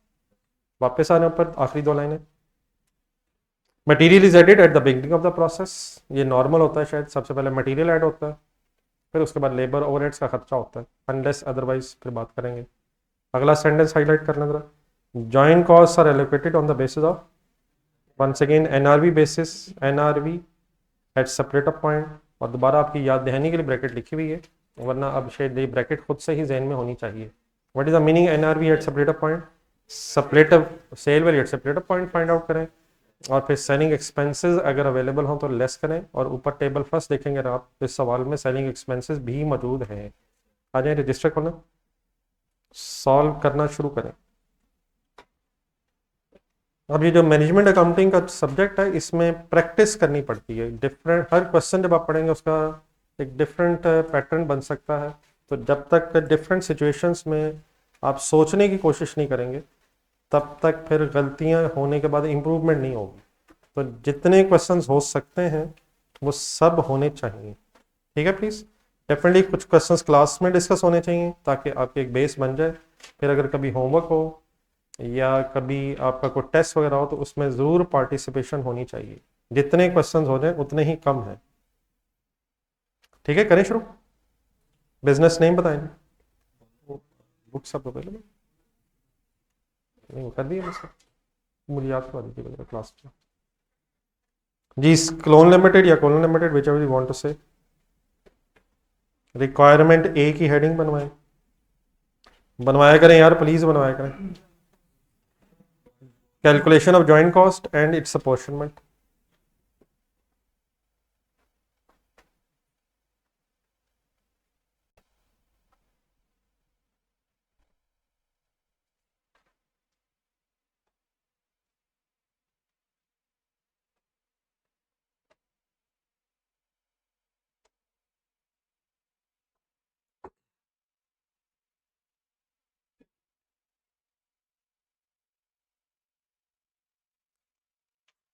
Speaker 1: वापस आने ऊपर आखिरी 2 लाइनें. Material is added at the beginning of the process. ये नॉर्मल होता है शायद, सबसे पहले मटेरियल ऐड होता है, फिर उसके बाद लेबर ओवरहेड्स का खर्चा होता है, अनलेस अदरवाइज फिर बात करेंगे. अगला सेंटेंस हाईलाइट करना जरा. Joint cost are allocated on the basis of, once again NRV basis, NRV at separate up point. और दोबारा आपकी याद दहानी के लिए ब्रैकेट लिखी हुई है, वरना अब शायद ये ब्रैकेट खुद से ही जहन में होनी चाहिए. What is the meaning NRV at separate up point? Separate sale value at separate up point find out करें, और फिर सेलिंग एक्सपेंसेस अगर अवेलेबल हो तो लेस करें. और ऊपर टेबल फर्स्ट देखेंगे आप, इस सवाल में सेलिंग एक्सपेंसेस भी मौजूद हैं. आ जाए रजिस्टर खोलें, सॉल्व करना शुरू करें. अब ये जो मैनेजमेंट अकाउंटिंग का सब्जेक्ट है, इसमें प्रैक्टिस करनी पड़ती है. डिफरेंट हर क्वेश्चन जब आप पढ़ेंगे उसका एक डिफरेंट पैटर्न बन सकता है. तो जब तक डिफरेंट सिचुएशंस में आप सोचने की कोशिश नहीं करेंगे, तब तक फिर गलतियां होने के बाद इम्प्रूवमेंट नहीं होगी। तो जितने क्वेश्चंस हो सकते हैं वो सब होने चाहिए, ठीक है प्लीज़। डेफिनेटली कुछ क्वेश्चंस क्लास में डिस्कस होने चाहिए ताकि आपकी एक बेस बन जाए। फिर अगर कभी होमवर्क हो या कभी आपका कोई टेस्ट वगैरह हो तो उसमें ज़रूर पार्टिसिपेशन होनी चाहिए। जितने क्वेश्चंस हो जाए उतने ही कम है, ठीक है। करें शुरू। बिजनेस नेम बताएं। बुक्स सब अवेलेबल नहीं कर दिए मुझसे, मुझे याद करवा दीजिएगा क्लास में। जी क्लोन लिमिटेड या Colon Limited, whichever you want to say. Requirement A की हेडिंग बनवाएं, बनवाया करें यार, प्लीज बनवाया करें। Calculation of joint cost and its apportionment.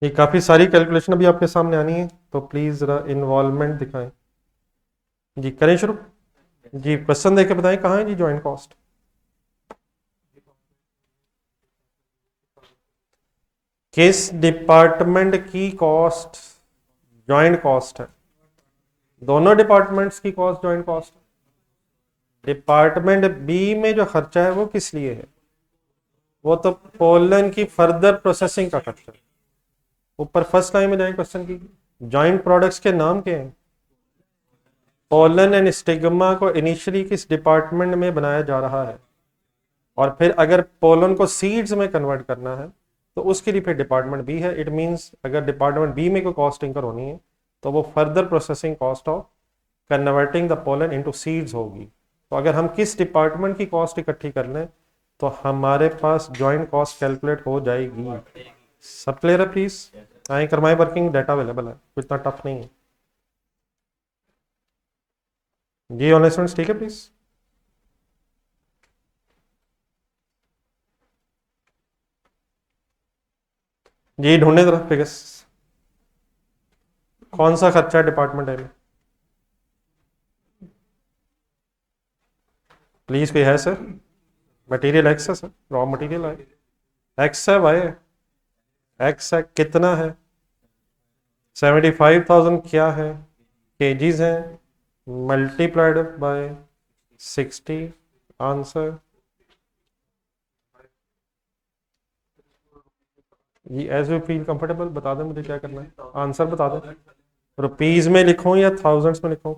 Speaker 1: ये काफ़ी सारी कैलकुलेशन अभी आपके सामने आनी है, तो प्लीज़ ज़रा इन्वॉल्वमेंट दिखाएं। जी करें शुरू। जी क्वेश्चन देके बताएं कहाँ है जी जॉइंट कॉस्ट। किस डिपार्टमेंट की कॉस्ट जॉइंट कॉस्ट है? दोनों डिपार्टमेंट्स की कॉस्ट जॉइंट कॉस्ट है। डिपार्टमेंट बी में जो खर्चा है वो किस लिए है? वो तो पोलन की फर्दर प्रोसेसिंग का खर्चा है। ऊपर फर्स्ट लाइन में जाए क्वेश्चन की, जॉइंट प्रोडक्ट्स के नाम क्या हैं? पोलन एंड स्टिग्मा को इनिशियली किस डिपार्टमेंट में बनाया जा रहा है, और फिर अगर पोलन को सीड्स में कन्वर्ट करना है तो उसके लिए फिर डिपार्टमेंट बी है। इट मींस अगर डिपार्टमेंट बी में कोई कॉस्ट इंकर होनी है तो वो further processing cost of converting the pollen into seeds होगी। तो अगर हम किस डिपार्टमेंट की कॉस्ट इकट्ठी कर लें तो हमारे पास जॉइंट कॉस्ट कैलकुलेट हो जाएगी। सब क्लियर है प्लीज? आई करवाएं वर्किंग डाटा अवेलेबल है, इतना टफ नहीं है जी। ऑनलाइन स्टूडेंट्स ठीक है प्लीज। जी ढूंढने तरफ फिगर्स, कौन सा खर्चा है डिपार्टमेंट है में? प्लीज कोई है सर? मटेरियल एक्स है सर, रॉ मटेरियल है एक्स है, वाई एक्स है, कितना है? 75,000 क्या है? केजीज है, मल्टीप्लाइड बाय 60। आंसर जी एज यू फील कंफर्टेबल, बता दें मुझे क्या करना है, आंसर बता दें। रुपीज में लिखूं या थाउजेंड्स में लिखूं?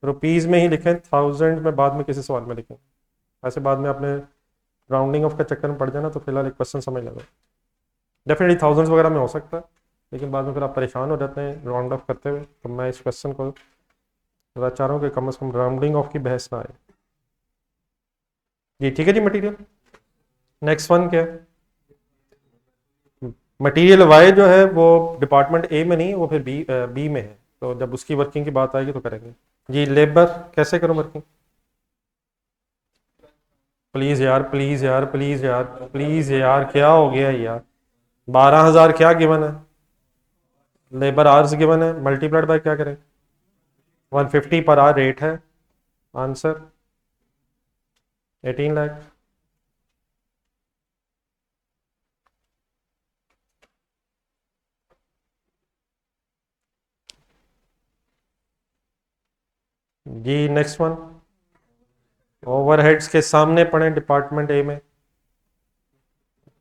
Speaker 1: रुपीज में ही लिखें, थाउजेंड में बाद में किसी सवाल में लिखें। ऐसे बाद में आपने राउंडिंग ऑफ का चक्कर में पड़ जाना, तो फिलहाल एक क्वेश्चन समझ लेना। डेफिनेटली थाउजेंड्स वगैरह में हो सकता है, लेकिन बाद में फिर आप परेशान हो जाते हैं राउंड ऑफ करते हुए। तो मैं इस क्वेश्चन को थोड़ा चाह रहा हूँ कि कम से कम राउंडिंग ऑफ की बहस ना आए जी। ठीक है जी। मटेरियल नेक्स्ट वन क्या है? मटेरियल वाई जो है वो डिपार्टमेंट ए में नहीं, वो फिर बी में है, तो जब उसकी वर्किंग की बात आएगी तो करेंगे जी। लेबर कैसे करूँ वर्किंग? प्लीज यार, प्लीज यार, प्लीज यार, प्लीज यार, क्या हो गया यार? 12,000 क्या गिवन है? लेबर आवर्स गिवन है, मल्टीप्लाइड बाय क्या करें? 150 पर आवर रेट है। आंसर 18 लाख। जी नेक्स्ट वन, ओवरहेड्स के सामने पड़े डिपार्टमेंट ए में।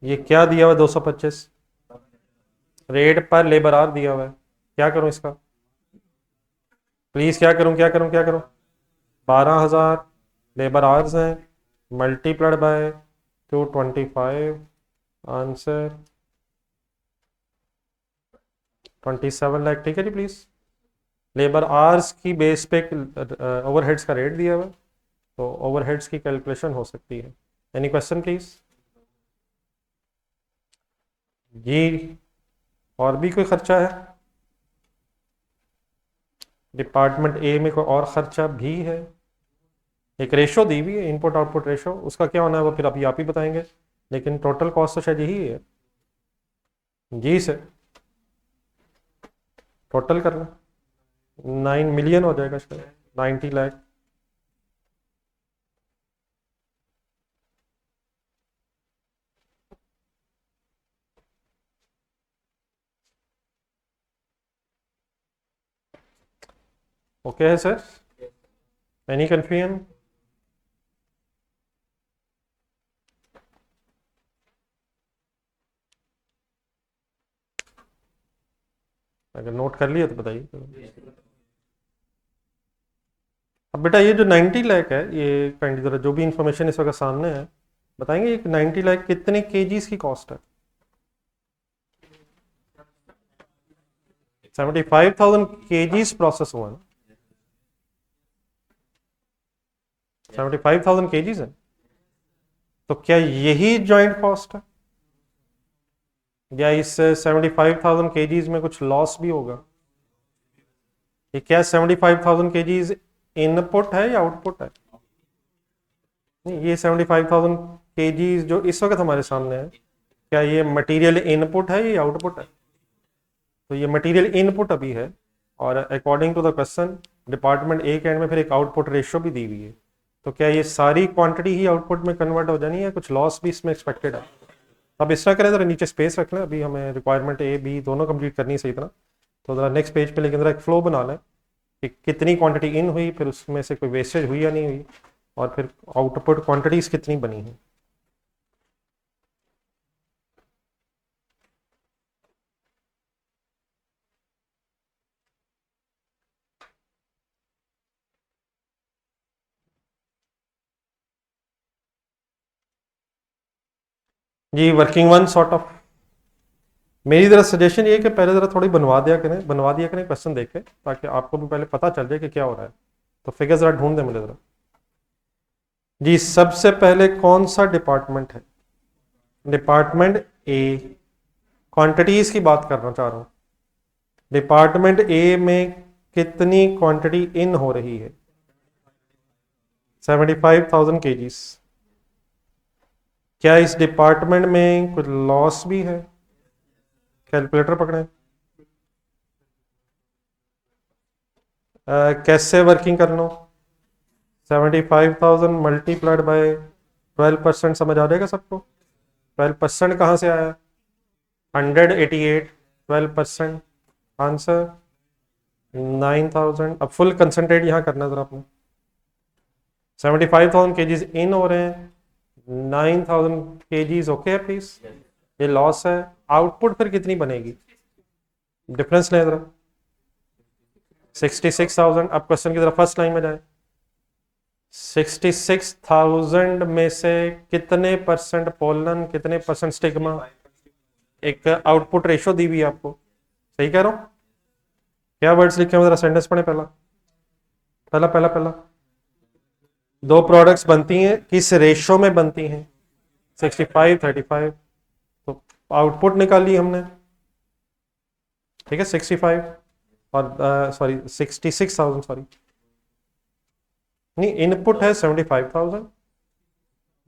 Speaker 1: ये क्या दिया हुआ है? 225 रेट पर लेबर आवर दिया हुआ है। क्या करूं इसका? प्लीज क्या करूं, क्या करूं, क्या करूं? 12,000 लेबर आवर्स हैं, मल्टीप्लाइड बाय 225। आंसर 27 लाख। ठीक है जी प्लीज। लेबर आवर्स की बेस पे ओवरहेड्स का रेट दिया हुआ है, तो ओवरहेड्स की कैलकुलेशन हो सकती है। Any question please? जी और भी कोई खर्चा है? डिपार्टमेंट ए में कोई और खर्चा भी है? एक रेशो दी हुई है, इनपुट आउटपुट रेशो, उसका क्या होना है वो फिर अभी आप ही बताएंगे, लेकिन टोटल कॉस्ट तो शायद यही है जी सर। टोटल करना 9 मिलियन हो जाएगा शायद, 90 लाख। ओके है सर, एनी कंफ्यूजन? अगर नोट कर लिया तो बताइए। अब बेटा ये जो 90 लाख है, ये काइंडली जरा जो भी इंफॉर्मेशन इस वक्त सामने है बताएंगे, एक 90 लाख कितने केजीज की कॉस्ट है? 75,000 केजीज प्रोसेस हुआ ना, 75,000 केजीज है, तो क्या यही जॉइंट कॉस्ट है या इस 75,000 केजीज में कुछ लॉस भी होगा? ये क्या 75,000 केजीज इनपुट है या आउटपुट है? नहीं, ये 75,000 केजीज जो इस वक्त हमारे सामने है, क्या ये मटेरियल इनपुट है या आउटपुट है? तो ये मटेरियल इनपुट अभी है, और according to the question department A के एंड में फिर एक आउटपुट रेशियो भी दी हुई है, तो क्या ये सारी क्वांटिटी ही आउटपुट में कन्वर्ट हो जानी है, कुछ लॉस भी इसमें एक्सपेक्टेड है? अब इस तरह करें, जरा नीचे स्पेस रख लें, अभी हमें रिक्वायरमेंट ए बी दोनों कंप्लीट करनी है सही तरह, तो जरा नेक्स्ट पेज पे लेकिन जरा एक फ्लो बना लें कि कितनी क्वांटिटी इन हुई, फिर उसमें से कोई वेस्टेज हुई या नहीं हुई, और फिर आउटपुट क्वांटिटीज कितनी बनी है। जी वर्किंग वन सॉर्ट ऑफ, मेरी जरा सजेशन ये है कि पहले जरा थोड़ी बनवा दिया करें क्वेश्चन देख के, ताकि आपको भी पहले पता चल जाए कि क्या हो रहा है। तो फिगर जरा ढूंढ दें मुझे जरा। जी सबसे पहले कौन सा डिपार्टमेंट है? Department A. क्वांटिटीज की बात करना चाह रहा हूं, डिपार्टमेंट ए में कितनी क्वांटिटी इन हो रही है? 75,000 केजीज। क्या इस डिपार्टमेंट में कुछ लॉस भी है? कैलकुलेटर पकड़ें। कैसे वर्किंग कर लो? 75,000 मल्टीप्लाइड बाय 12%, समझ आ जाएगा सबको? 12% कहाँ से आया? 188, 12% आंसर 9,000। अब फुल कंसंट्रेट यहाँ करना है जरा आपने। 75,000 केजीज इन हो रहे हैं, 9,000 केजीज ओके है प्लीज, ये लॉस है। आउटपुट फिर कितनी बनेगी? डिफरेंस लें जरा, 66,000। अब क्वेश्चन की तरफ फर्स्ट लाइन में जाए, 66,000 में से कितने परसेंट पोलन, कितने परसेंट स्टिग्मा? एक आउटपुट रेशो दी हुई है आपको, सही कह रहा हूं? क्या वर्ड्स लिखे हैं जरा सेंटेंस पढ़े। पहला पहला पहला पहला दो प्रोडक्ट्स बनती हैं, किस रेशो में बनती हैं? 65-35। तो आउटपुट निकाल ली हमने, ठीक है, 65 और सॉरी 66,000, सॉरी नहीं, इनपुट है 75,000,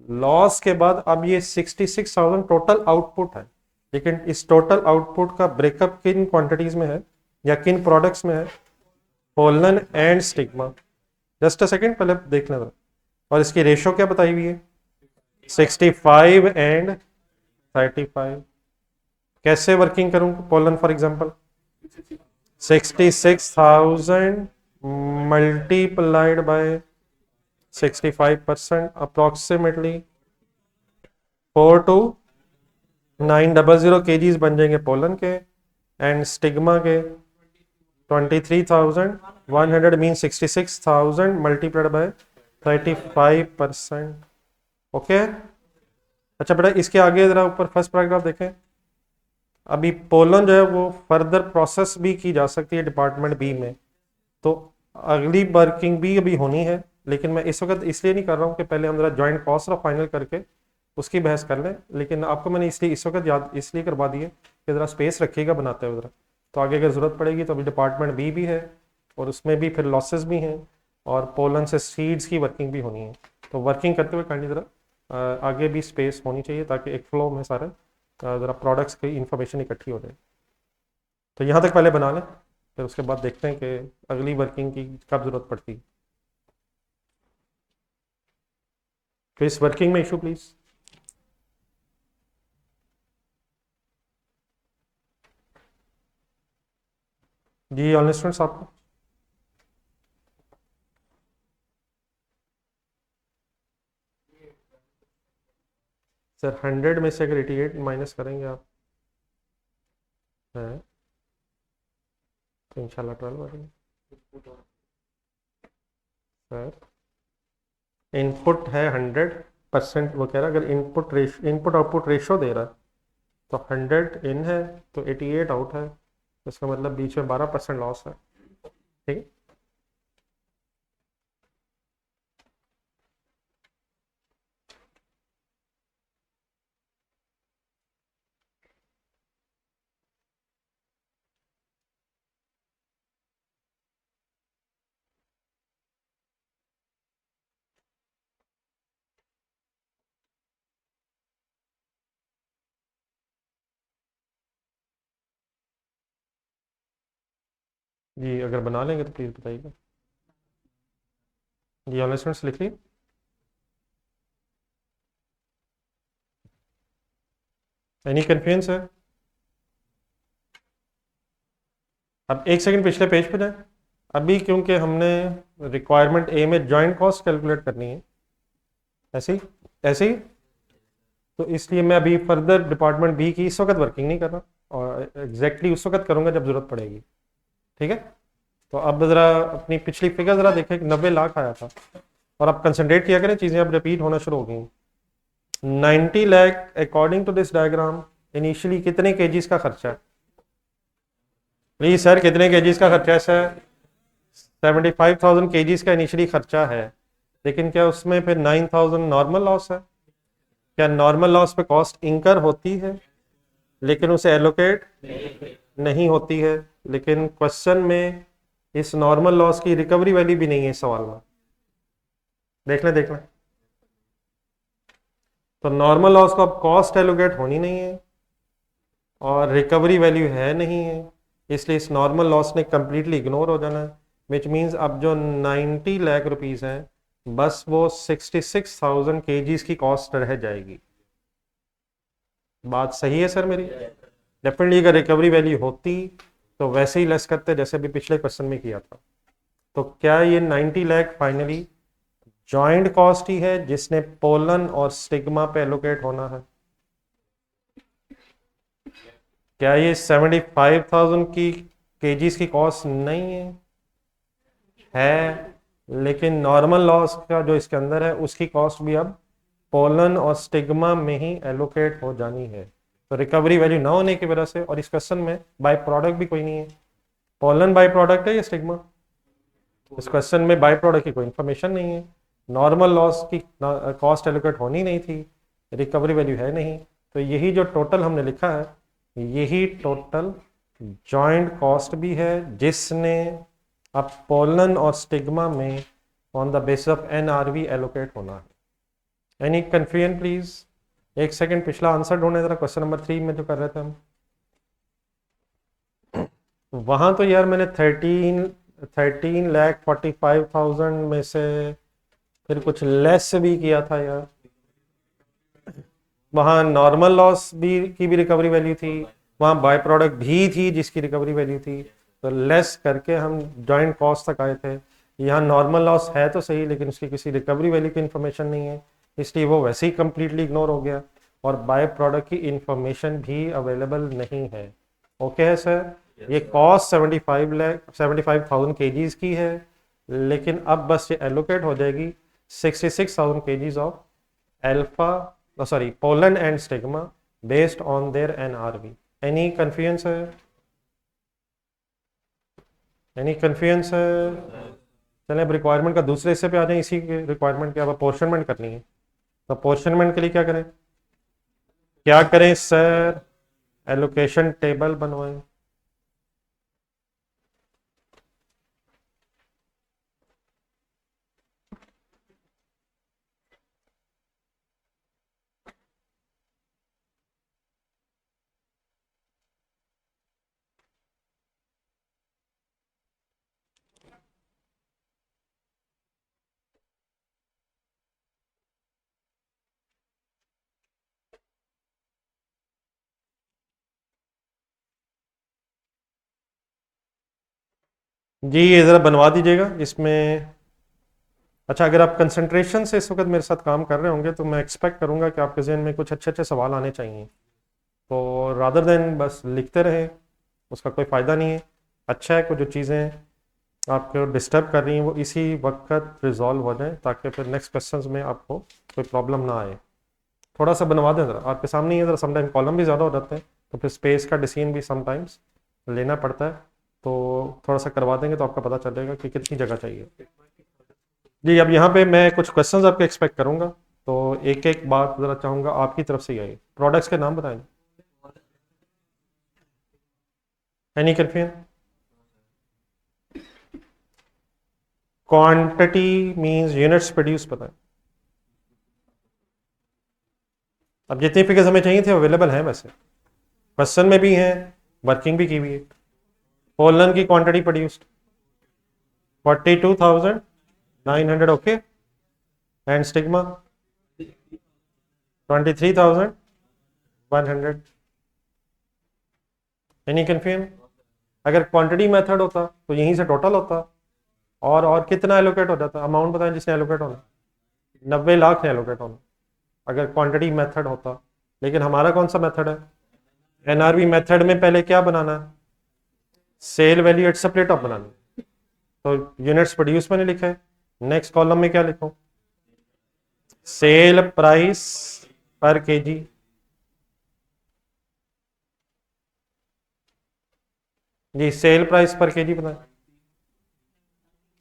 Speaker 1: लॉस के बाद अब ये 66,000 टोटल आउटपुट है। लेकिन इस टोटल आउटपुट का ब्रेकअप किन क्वांटिटीज में है या किन प्रोडक्ट्स में है? Pollen and stigma. Just a second, पहले देख लें। और इसकी रेशो क्या बताई हुई है? 65 एंड 35। कैसे वर्किंग करूं pollen for example? 66,000 multiplied by 65%, approximately 42,900 KGs बन जाएंगे पोलन के, एंड स्टिग्मा के 23,100, मीन 66,000 मल्टीप्लाइड बाय 35%। ओके। अच्छा बेटा, इसके आगे जरा ऊपर फर्स्ट पैराग्राफ देखें। अभी पोलन जो है वो फर्दर प्रोसेस भी की जा सकती है डिपार्टमेंट बी में, तो अगली वर्किंग भी अभी होनी है, लेकिन मैं इस वक्त इसलिए नहीं कर रहा हूँ कि पहले हम जरा ज्वाइंट कॉस्ट और फाइनल करके उसकी बहस कर लें, लेकिन आपको मैंने इसलिए इस वक्त याद इसलिए करवा दी है कि ज़रा स्पेस रखिएगा बनाते हुए ज़रा, तो आगे अगर ज़रूरत पड़ेगी तो अभी डिपार्टमेंट बी भी है और उसमें भी फिर लॉसेस भी हैं, और पोलन से सीड्स की वर्किंग भी होनी है। तो वर्किंग करते हुए काइंडली ज़रा आगे भी स्पेस होनी चाहिए ताकि एक फ्लो में सारे ज़रा प्रोडक्ट्स की इंफॉर्मेशन इकट्ठी हो जाए। तो यहाँ तक पहले बना लें, फिर उसके बाद देखते हैं कि अगली वर्किंग की कब ज़रूरत पड़ती है। तो इस वर्किंग में इशू प्लीज़। जी ऑल स्टूडेंट्स आपको सर 100 में से अगर 88 माइनस करेंगे आप हैं तो इंशाल्लाह 12 आ जाएंगे। सर इनपुट है 100%, वो कह रहा है अगर इनपुट आउटपुट रेशो दे रहा है तो 100 इन है तो 88 आउट है, तो इसका मतलब बीच में 12% लॉस है। ठीक है। जी अगर बना लेंगे तो प्लीज़ बताइएगा। जी ऑल स्टूडेंट्स लिख लिए। एनी कन्फ्यूजन है? अब एक सेकंड पिछले पेज पे जाए। अभी क्योंकि हमने रिक्वायरमेंट ए में जॉइंट कॉस्ट कैलकुलेट करनी है, ऐसे ही ऐसे ही, तो इसलिए मैं अभी फर्दर डिपार्टमेंट बी की इस वक्त वर्किंग नहीं कर रहा, और एग्जैक्टली उस वक्त करूंगा जब जरूरत पड़ेगी। ठीक है। तो अब ज़रा अपनी पिछली फिगर ज़रा देखें कि 90 लाख आया था, और अब कंसंट्रेट किया करें, चीज़ें अब रिपीट होना शुरू हो गई। 90 lakh according to this diagram initially कितने केजीज का खर्चा है? प्लीज सर कितने केजीज का खर्चा है सर? 75,000 केजीज का इनिशियली खर्चा है, लेकिन क्या उसमें फिर 9,000 नॉर्मल लॉस है? क्या नॉर्मल लॉस पे कॉस्ट इंकर होती है लेकिन उसे एलोकेट नहीं होती है? लेकिन क्वेश्चन में इस नॉर्मल लॉस की रिकवरी वैल्यू भी नहीं है इस सवाल में। देख लें देख लें। तो नॉर्मल लॉस को अब कॉस्ट एलोकेट होनी नहीं है और रिकवरी वैल्यू है नहीं है, इसलिए इस नॉर्मल लॉस ने कंप्लीटली इग्नोर हो जाना है। विच मीन्स अब जो 90 लाख रुपीस हैं बस वो 66,000 केजीज की कॉस्ट रह जाएगी। बात सही है सर मेरी? डेफिनेटली अगर रिकवरी वैल्यू होती तो वैसे ही लेस करते जैसे अभी पिछले क्वेश्चन में किया था। तो क्या ये 90 लाख फाइनली जॉइंट कॉस्ट ही है जिसने पोलन और स्टिग्मा पे एलोकेट होना है? क्या ये 75,000 की केजीज की कॉस्ट नहीं है? लेकिन नॉर्मल लॉस का जो इसके अंदर है उसकी कॉस्ट भी अब पोलन और स्टिग्मा में ही एलोकेट हो जानी है। तो रिकवरी वैल्यू ना होने की वजह से, और इस क्वेश्चन में बाय प्रोडक्ट भी कोई नहीं है, पोलन बाय प्रोडक्ट है या स्टिग्मा? इस क्वेश्चन में बाय प्रोडक्ट की कोई इंफॉर्मेशन नहीं है, नॉर्मल लॉस की कॉस्ट एलोकेट होनी नहीं थी, रिकवरी वैल्यू है नहीं। तो यही जो टोटल हमने लिखा है यही टोटल जॉइंट कॉस्ट भी है जिसने अब पोलन और स्टिग्मा में on the basis of NRV allocate होना है। Any confusion please? एक सेकंड पिछला आंसर ढूंढने जरा, क्वेश्चन नंबर 3 में जो कर रहे थे हम, वहां तो यार मैंने 13,45,000 में से फिर कुछ लेस भी किया था यार। वहाँ नॉर्मल लॉस भी की भी रिकवरी वैल्यू थी, वहाँ बाय प्रोडक्ट भी थी जिसकी रिकवरी वैल्यू थी, तो लेस करके हम जॉइंट कॉस्ट तक आए थे। यहाँ नॉर्मल लॉस है तो सही लेकिन उसकी किसी रिकवरी वैल्यू की इन्फॉर्मेशन नहीं है, इसलिए वो वैसे ही कंप्लीटली इग्नोर हो गया, और बाय प्रोडक्ट की इंफॉर्मेशन भी अवेलेबल नहीं है। ओके है सर? ये कॉस्ट 75,000 केजीज की है, लेकिन अब बस ये एलोकेट हो जाएगी 66,000 KGs of alpha sorry pollen and stigma based on their NRV। Any confusion sir? Any confusion sir? चलें अब रिक्वायरमेंट का दूसरे हिस्से पे आ जाए। इसी के रिक्वायरमेंट की अब अपोर्शनमेंट करनी है, तो अपोर्शनमेंट के लिए क्या करें? क्या करें सर? एलोकेशन टेबल बनवाएं। जी ये ज़रा बनवा दीजिएगा इसमें। अच्छा, अगर आप कंसंट्रेशन से इस वक्त मेरे साथ काम कर रहे होंगे तो मैं एक्सपेक्ट करूंगा कि आपके जहन में कुछ अच्छे अच्छे सवाल आने चाहिए। तो रादर देन बस लिखते रहें, उसका कोई फ़ायदा नहीं है। अच्छा है, कुछ जो चीज़ें आपको डिस्टर्ब कर रही हैं वो इसी वक्त रिजॉल्व हो जाए, ताकि फिर नेक्स्ट क्वेश्चंस में आपको कोई प्रॉब्लम ना आए। थोड़ा सा बनवा दें ज़रा, आपके सामने ही है ज़रा। समटाइम कॉलम भी ज़्यादा हो जाते हैं तो फिर स्पेस का डिसीजन भी समटाइम्स लेना पड़ता है। तो थोड़ा सा करवा देंगे तो आपका पता चलेगा कि कितनी जगह चाहिए। जी अब यहाँ पे मैं कुछ क्वेश्चंस आपके एक्सपेक्ट करूँगा, तो एक एक बात ज़रा चाहूँगा आपकी तरफ से ही आए। प्रोडक्ट्स के नाम बताएं। Any confusion? Quantity means units produce पता है। अब जितनी फिगर्स हमें चाहिए थे अवेलेबल हैं, वैसे क्वेश्चन में भी हैं, वर्किंग भी की हुई है। पोलन की quantity produced 42,900, okay. And stigma 23,100। Any confusion? अगर क्वांटिटी मेथड होता तो यहीं से टोटल होता, और कितना एलोकेट हो जाता। अमाउंट बताएं जिसने एलोकेट होना। 90 लाख ने एलोकेट होना अगर क्वांटिटी मेथड होता। लेकिन हमारा कौन सा मेथड है? एनआरबी मेथड में पहले क्या बनाना है? Sale value at split off बनाना है। तो यूनिट्स प्रोड्यूस मैंने लिखा है। नेक्स्ट कॉलम में क्या लिखूं? Cell price per KG. जी सेल प्राइस पर केजी बताएं।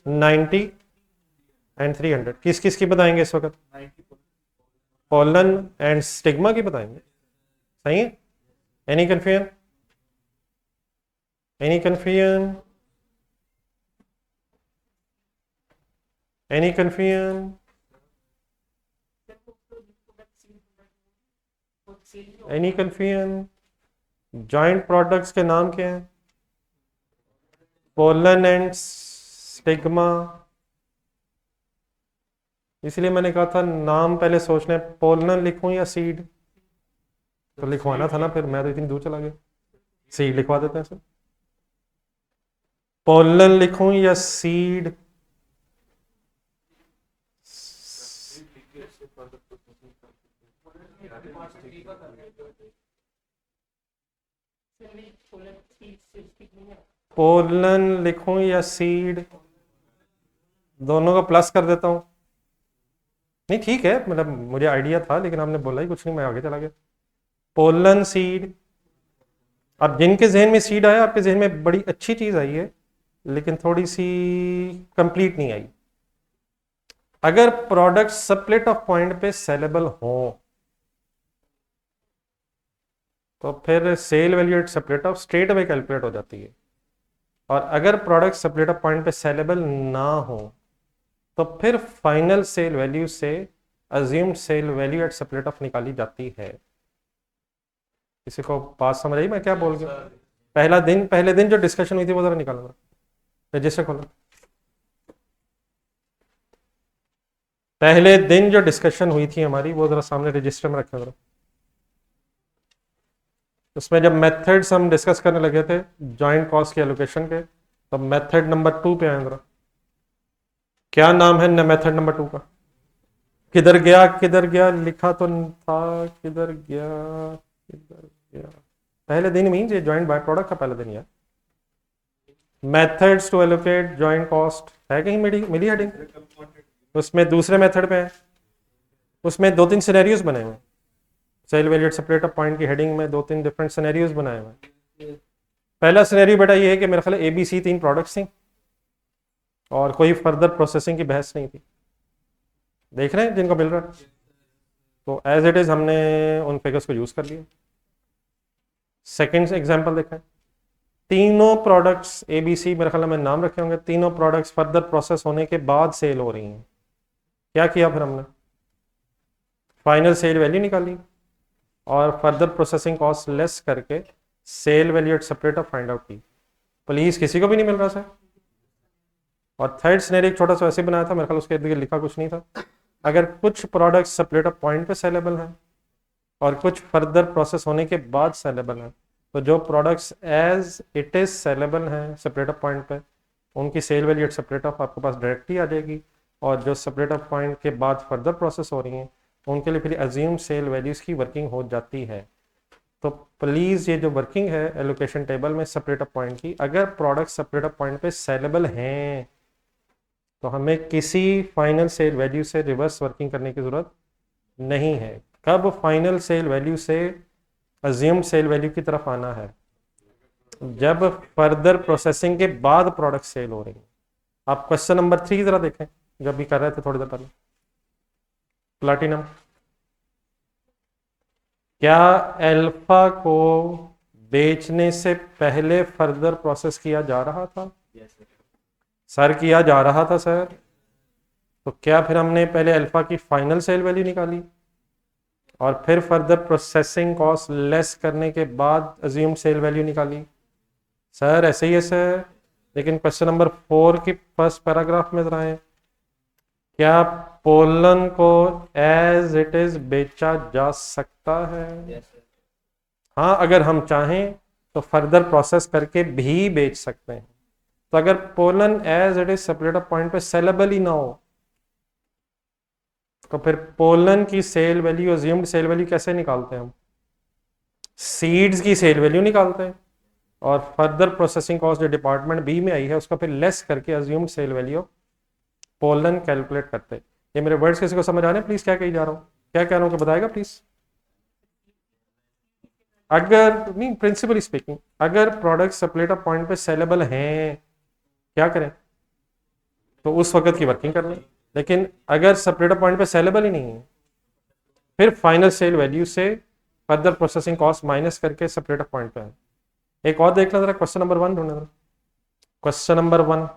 Speaker 1: 90 एंड 300 किस किस की बताएंगे इस वक्त? पोलन एंड स्टिग्मा की बताएंगे। सही है? Any confusion? Any confusion? Any confusion? Any confusion? Joint products के नाम क्या हैं? Pollen and stigma. इसलिए मैंने कहा था नाम पहले सोचना है, पोलन लिखूं या सीड। तो लिखवाना था ना, फिर मैं तो इतनी दूर चला गया। सीड लिखवा देते हैं सर। पोलन लिखूं या सीड? पोलन लिखूं या सीड? दोनों का प्लस कर देता हूं। नहीं ठीक है, मतलब मुझे आइडिया था लेकिन आपने बोला ही कुछ नहीं, मैं आगे चला गया। Pollen seed. अब जिनके जहन में सीड आया, आपके जहन में बड़ी अच्छी चीज आई है, लेकिन थोड़ी सी कंप्लीट नहीं आई। अगर प्रोडक्ट स्प्लिट ऑफ पॉइंट पे सेलेबल हो तो फिर sale value at split off straight away calculate हो जाती है। और अगर प्रोडक्ट स्प्लिट ऑफ पॉइंट पे सेलेबल ना हो तो फिर फाइनल सेल वैल्यू से assumed sale value at split off निकाली जाती है। किसी को बात समझ आई मैं क्या बोल गया? पहले दिन जो डिस्कशन हुई थी वो जरा निकालना, रजिस्टर खोलो। पहले दिन जो डिस्कशन हुई थी हमारी वो जरा सामने रजिस्टर में रखें जरा। उसमें जब मेथड्स हम डिस्कस करने लगे थे जॉइंट कॉस्ट के एलोकेशन के, तो मेथड नंबर 2 पे आए जरा। क्या नाम है न मेथड नंबर 2 का? किधर गया किधर गया, लिखा तो था, किधर गया किधर गया? पहले दिन मीन्स ये जॉइंट बाय प्रोडक्ट का पहला दिन है। Methods to allocate joint cost है कहीं मिली हेडिंग? उसमें दूसरे मेथड पे है, उसमें 2-3 सिनेरियोज बने हुए हैं। Sale value at separate of point की हेडिंग में 2-3 डिफरेंट सिनेरियोज बनाए हुए हैं। पहला सिनेरियो बेटा ये है कि मेरे ख्याल ABC 3 प्रोडक्ट्स थी और कोई फर्दर प्रोसेसिंग की बहस नहीं थी। देख रहे हैं जिनको मिल रहा है? तो एज इट इज हमने उन फिगर्स को यूज कर लिया। सेकेंड एग्जाम्पल देखें। तीनों प्रोडक्ट्स ABC मेरे ख्याल में नाम रखे होंगे, तीनों प्रोडक्ट्स फर्दर प्रोसेस होने के बाद सेल हो रही हैं। क्या किया फिर हमने? फाइनल सेल वैल्यू निकाली और फर्दर प्रोसेसिंग कॉस्ट लेस करके sale value at separate of find out की। प्लीज किसी को भी नहीं मिल रहा सर? और थर्ड सिनेरियो एक छोटा सा ऐसे बनाया था, मेरे ख्याल उसके इर्द गिर्द लिखा कुछ नहीं था। अगर कुछ प्रोडक्ट सेपरेट ऑफ पॉइंट पे सेलेबल है और कुछ फर्दर प्रोसेस होने के बाद सेलेबल है, तो जो products as it is saleable हैं सेपरेट ऑफ पॉइंट पे, उनकी sale value at separate of आपके पास डायरेक्टली आ जाएगी, और जो सेपरेट ऑफ पॉइंट के बाद फर्दर प्रोसेस हो रही हैं उनके लिए फिर अज्यूम सेल वैल्यूज़ की वर्किंग हो जाती है। तो प्लीज़ ये जो वर्किंग है एलोकेशन टेबल में सेपरेट ऑफ पॉइंट की, अगर प्रोडक्ट सेपरेट ऑफ पॉइंट पे सेलेबल हैं तो हमें किसी फाइनल सेल वैल्यू से रिवर्स वर्किंग करने की ज़रूरत नहीं है। कब फाइनल सेल वैल्यू से अज्यूम्ड सेल वैल्यू की तरफ आना है? जब फर्दर प्रोसेसिंग के बाद प्रोडक्ट सेल हो रही है। आप क्वेश्चन नंबर 3 जरा देखें, जब भी कर रहे थे थोड़ी देर पहले, प्लाटिनम। क्या अल्फा को बेचने से पहले फर्दर प्रोसेस किया जा रहा था? सर किया जा रहा था सर। तो क्या फिर हमने पहले अल्फा की फाइनल सेल वैल्यू निकाली और फिर फर्दर प्रोसेसिंग कॉस्ट लेस करने के बाद अज्यूम सेल वैल्यू निकाली? सर ऐसे ही है सर। लेकिन क्वेश्चन नंबर 4 की फर्स्ट पैराग्राफ में जरा है, क्या पोलन को एज इट इज बेचा जा सकता है? हाँ, अगर हम चाहें तो फर्दर प्रोसेस करके भी बेच सकते हैं। तो अगर pollen as it is separate of point पे सेलेबल ही ना हो तो फिर पोलन की sale value, assumed sale value कैसे निकालते हैं हम? सीड्स की सेल वैल्यू निकालते हैं और फर्दर प्रोसेसिंग कॉस्ट जो डिपार्टमेंट बी में आई है उसका फिर लेस करके assumed sale value pollen calculate करते हैं। ये मेरे वर्ड्स किसी को समझ आ रहे हैं? प्लीज क्या कही जा रहा हूँ, क्या कह रहा हूँ, बताएगा प्लीज? अगर नहीं, प्रिंसिपली स्पीकिंग, अगर प्रोडक्ट सेपरेट ऑफ पॉइंट पे सेलेबल हैं क्या करें? तो उस वक्त की वर्किंग कर लें। लेकिन अगर सेपरेट ऑफ पॉइंट पे सेलेबल ही नहीं है फिर फाइनल सेल वैल्यू से फर्दर प्रोसेसिंग कॉस्ट माइनस करके सेपरेट ऑफ पॉइंट पे है। एक और देख लो जरा, क्वेश्चन नंबर 1 ढूंढना जरा। क्वेश्चन नंबर 1,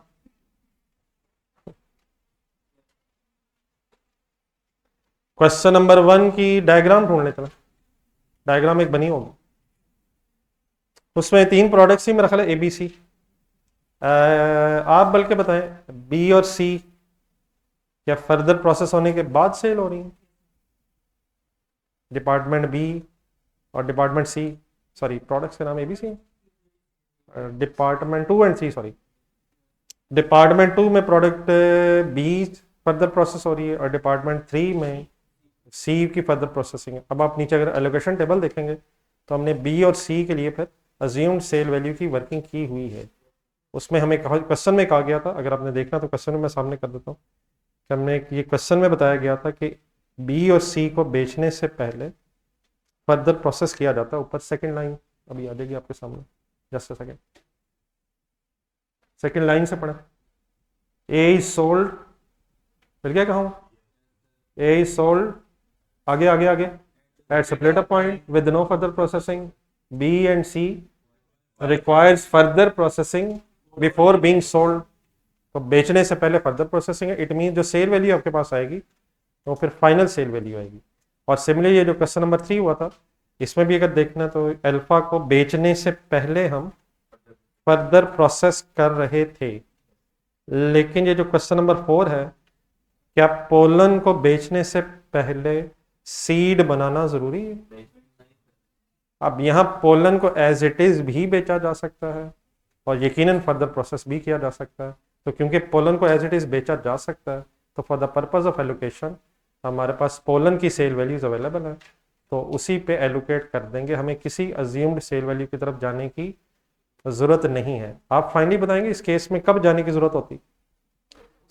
Speaker 1: क्वेश्चन नंबर 1 की डायग्राम ढूंढ लेते हैं। डायग्राम एक बनी होगी, उसमें 3 प्रोडक्ट्स ही मेरा ख्याल है ए बी सी। आप बल्कि बताएं बी और सी क्या फर्दर प्रोसेस होने के बाद सेल हो रही है? डिपार्टमेंट बी और डिपार्टमेंट सी, सॉरी प्रोडक्ट्स के नाम A B C, department 2 and 3, sorry department 2 में प्रोडक्ट बी फर्दर प्रोसेस हो रही है और डिपार्टमेंट 3 में सी की फर्दर प्रोसेसिंग है। अब आप नीचे अगर एलोकेशन टेबल देखेंगे तो हमने बी और सी के लिए फिर अज्यूम्ड सेल वैल्यू की वर्किंग की हुई है। उसमें हमें क्वेश्चन में कहा गया था, अगर आपने देखना तो क्वेश्चन में मैं सामने कर देता हूँ कि हमने ये क्वेश्चन में बताया गया था कि बी और सी को बेचने से पहले फर्दर प्रोसेस किया जाता है। ऊपर सेकंड लाइन अभी आ जाएगी आपके सामने, just a second, second line से पढ़ा। ए इज सोल्ड, मिल गया कहाँ? ए इज सोल्ड, आगे आगे आगे, at separate of point with no further processing. B and C requires further processing before being sold. तो बेचने से पहले फर्दर प्रोसेसिंग है, इट मीन जो सेल वैल्यू आपके पास आएगी तो फिर फाइनल सेल वैल्यू आएगी। और सिमिलरली ये जो क्वेश्चन नंबर 3 हुआ था इसमें भी अगर देखना तो अल्फा को बेचने से पहले हम फर्दर प्रोसेस कर रहे थे। लेकिन ये जो क्वेश्चन नंबर 4 है, क्या पोलन को बेचने से पहले सीड बनाना जरूरी है? अब यहाँ पोलन को एज इट इज भी बेचा जा सकता है और यकीनन फर्दर प्रोसेस भी किया जा सकता है। तो क्योंकि पोलन को एज इट इज बेचा जा सकता है तो for the purpose of allocation हमारे पास पोलन की सेल वैल्यूज अवेलेबल है, तो उसी पे एलोकेट कर देंगे। हमें किसी अज्यूम्ड सेल वैल्यू की तरफ जाने की जरूरत नहीं है। आप फाइनली बताएंगे इस केस में कब जाने की जरूरत होती?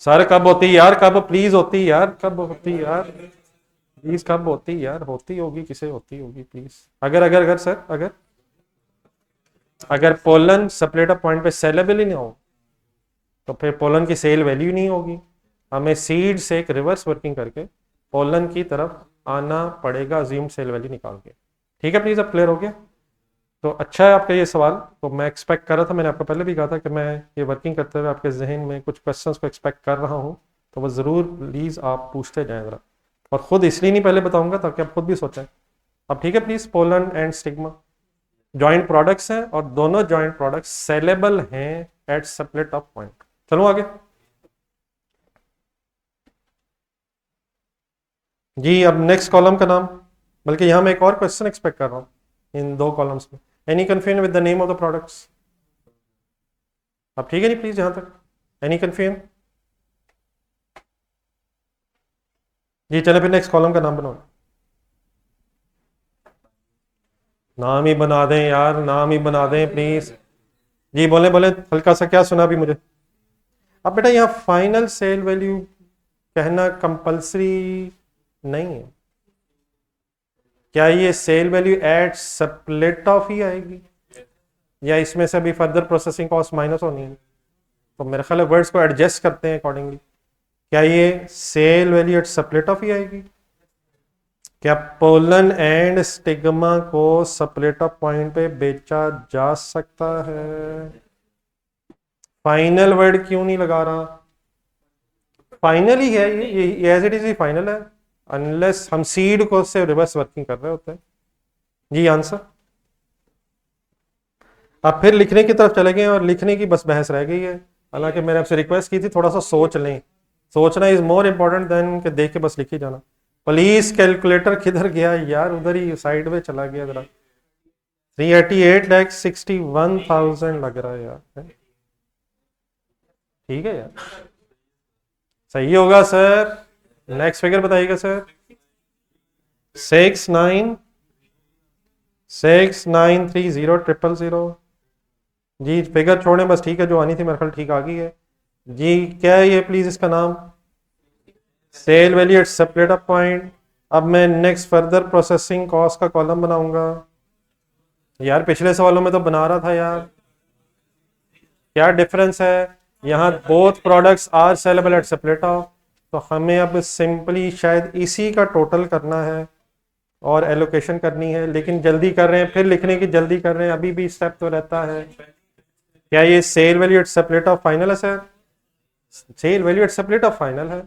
Speaker 1: सर कब होती यार, कब प्लीज होती यार, कब होती यार प्लीज, कब होती यार? होती होगी, किसे होती होगी प्लीज? अगर अगर अगर सर अगर अगर पोलन सेपरेट ऑफ पॉइंट पे सेलेबल ही नहीं हो तो फिर पोलन की सेल वैल्यू नहीं होगी। हमें सीड से एक रिवर्स वर्किंग करके पोलन की तरफ आना पड़ेगा अज्यूम सेल वैल्यू निकाल के। ठीक है प्लीज, अब क्लियर हो गया? तो अच्छा है आपका ये सवाल, तो मैं एक्सपेक्ट कर रहा था, मैंने आपको पहले भी कहा था कि मैं ये वर्किंग करते हुए आपके जहन में कुछ क्वेश्चंस को एक्सपेक्ट कर रहा हूँ, तो वो ज़रूर प्लीज़ आप पूछते जाएं ज़रा। और ख़ुद इसलिए नहीं पहले बताऊंगा ताकि आप खुद भी सोचें। अब ठीक है please, pollen and stigma joint products हैं और दोनों जॉइंट प्रोडक्ट्स सेलेबल हैं एट सेपरेट ऑफ पॉइंट। चलो आगे जी। अब नेक्स्ट कॉलम का नाम, बल्कि यहाँ मैं एक और क्वेश्चन एक्सपेक्ट कर रहा हूँ इन 2 कॉलम्स में। Any confusion with the name of the products? अब ठीक है नहीं प्लीज यहाँ तक? Any confusion? जी चले फिर नेक्स्ट कॉलम का नाम बनाओ। नाम ही बना दें यार, नाम ही बना दें प्लीज। जी बोले बोले, हल्का सा क्या सुना अभी मुझे? अब बेटा यहाँ फाइनल सेल वैल्यू कहना कंपलसरी नहीं है। क्या ये sale value at split off ही आएगी, या इसमें से भी फर्दर प्रोसेसिंग कॉस्ट माइनस होनी है? तो मेरे ख्याल है वर्ड्स को एडजस्ट करते हैं अकॉर्डिंगली। क्या ये sale value at split off ही आएगी? क्या पोलन एंड स्टिग्मा को स्प्लिट ऑफ पॉइंट पे बेचा जा सकता है? फाइनल वर्ड क्यों नहीं लगा रहा? फाइनल ही है ये एज इट इज ही फाइनल है, अनलेस हम सीड को से रिवर्स वर्किंग कर रहे होते हैं। जी आंसर। आप फिर लिखने की तरफ चले गए और लिखने की बस बहस रह गई है। हालांकि मैंने आपसे रिक्वेस्ट की थी थोड़ा सा सोच लें। सोचना इज मोर इंपॉर्टेंट देन कि देख के बस लिखी जाना। प्लीज कैलकुलेटर किधर गया यार, उधर ही साइड में चला गया जरा। 388,61,000 लग रहा है यार। ठीक है यार, सही होगा सर। नेक्स्ट फिगर बताइएगा सर। 69,6930,000। जी फिगर छोड़ें बस, ठीक है जो आनी थी मेरे ख्याल ठीक आ गई है। जी क्या है ये प्लीज इसका नाम? Sale value at separate up point. अब मैं नेक्स्ट फर्दर प्रोसेसिंग कॉस्ट का कॉलम बनाऊंगा। यार पिछले सवालों में तो बना रहा था यार। क्या डिफरेंस है? यहाँ both products are saleable at separate of, तो हमें अब सिंपली शायद इसी का टोटल करना है और एलोकेशन करनी है, लेकिन जल्दी कर रहे हैं, फिर लिखने की जल्दी कर रहे हैं, अभी भी स्टेप तो रहता है। क्या ये sale value at separate off final है sir? Sale value at separate off final है।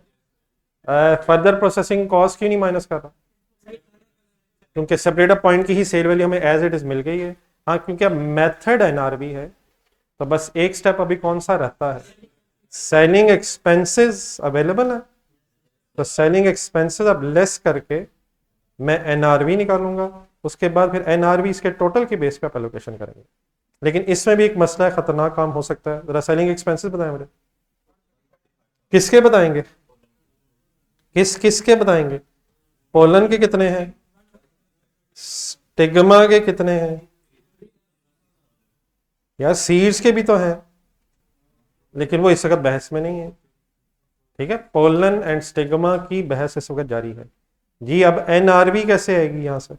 Speaker 1: फर्दर प्रोसेसिंग कॉस्ट क्यों नहीं माइनस कर रहा? क्योंकि सेपरेट ऑफ पॉइंट की ही सेल वैल्यू हमें एज इट इज मिल गई है। हाँ क्योंकि अब मेथड एनआरबी है, तो बस एक स्टेप अभी कौन सा रहता है? सेलिंग एक्सपेंसेस अवेलेबल है, तो सेलिंग एक्सपेंसेस अब लेस करके मैं एनआरवी निकालूंगा। उसके बाद फिर एनआरवी इसके टोटल के बेस पे एलोकेशन करेंगे। लेकिन इसमें भी एक मसला है, खतरनाक काम हो सकता है। जरा सेलिंग एक्सपेंसेस बताएं मुझे। किसके बताएंगे? किसके बताएंगे? पोलन के कितने हैं? स्टिग्मा के कितने हैं? यार सीड्स के भी तो हैं, लेकिन वो इस वक्त बहस में नहीं है। ठीक है, पोलन एंड स्टिग्मा की बहस इस वक्त जारी है। जी अब एनआरवी कैसे आएगी यहां से?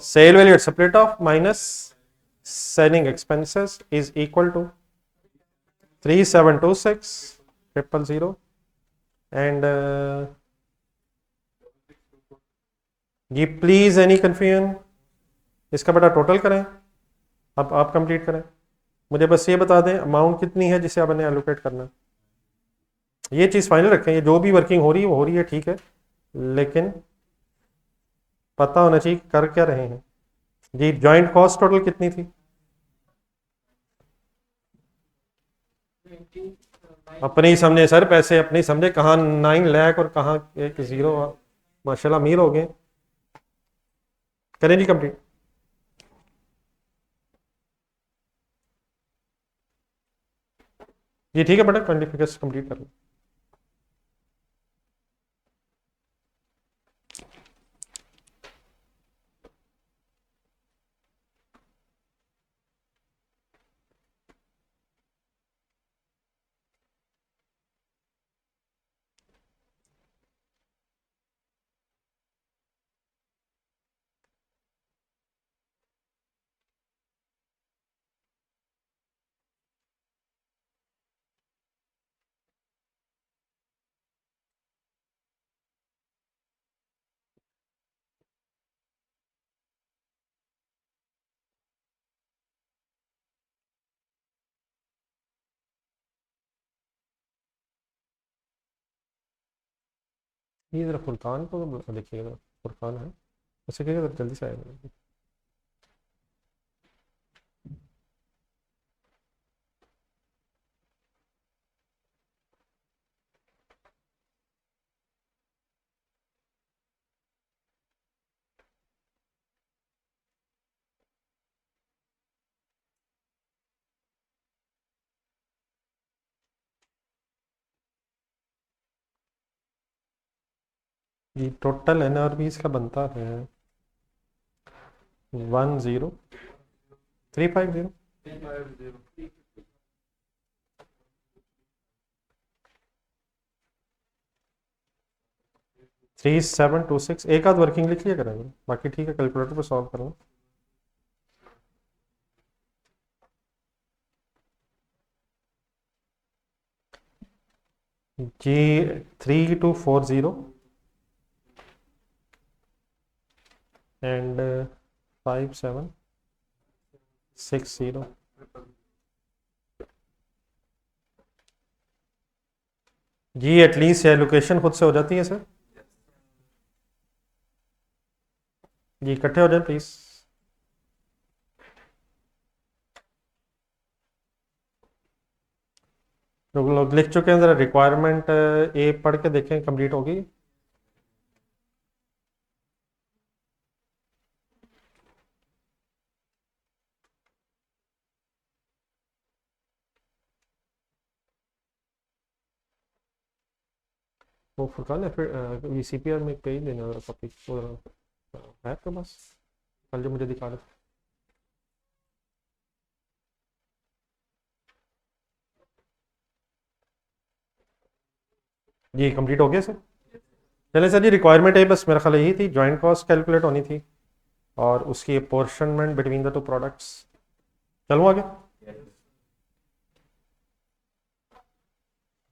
Speaker 1: Sale value separate of minus selling expenses is equal to 3726,000 and जी प्लीज एनी कंफ्यूजन? इसका बेटा टोटल करें। अब आप कंप्लीट करें, मुझे बस ये बता दें अमाउंट कितनी है जिसे आपने एलोकेट करना है। ये चीज़ फाइनल रखें, ये जो भी वर्किंग हो रही है वो हो रही है ठीक है, लेकिन पता होना चाहिए कर क्या रहे हैं। जी जॉइंट कॉस्ट टोटल कितनी थी? अपने ही समझे सर, पैसे अपने ही समझे, कहाँ 9 लाख और कहाँ एक जीरो। माशाल्लाह अमीर हो गए। करें जी कंप्लीट। जी ठीक है बेटा, 20 फिगर्स कंप्लीट कर लो। ये जरा फुरकान को देखिएगा, फुरकान है उसे कहिएगा जल्दी से आएगा। जी टोटल एनआरबी इसका बनता है 10350। 3726, एक आध वर्किंग लिख लिया करेंगे, बाकी ठीक है कैलकुलेटर पे सॉल्व करो। जी 3240 एंड 5760। जी एटलीस्ट ये लोकेशन खुद से हो जाती है सर। जी इकट्ठे हो जाए प्लीज। लोग लोग लिख चुके हैं, जरा रिक्वायरमेंट ए पढ़ के देखें कंप्लीट होगी। वो फुरकान है फिर वीसीपीआर में पेज देना जरा कॉपी वो है आपके पास, कल जो मुझे दिखा रहे थे। जी कंप्लीट हो गया सर। चले सर जी, रिक्वायरमेंट है बस मेरा ख्याल यही थी, जॉइंट कॉस्ट कैलकुलेट होनी थी और उसकी apportionment between the two products. चलूँ आगे।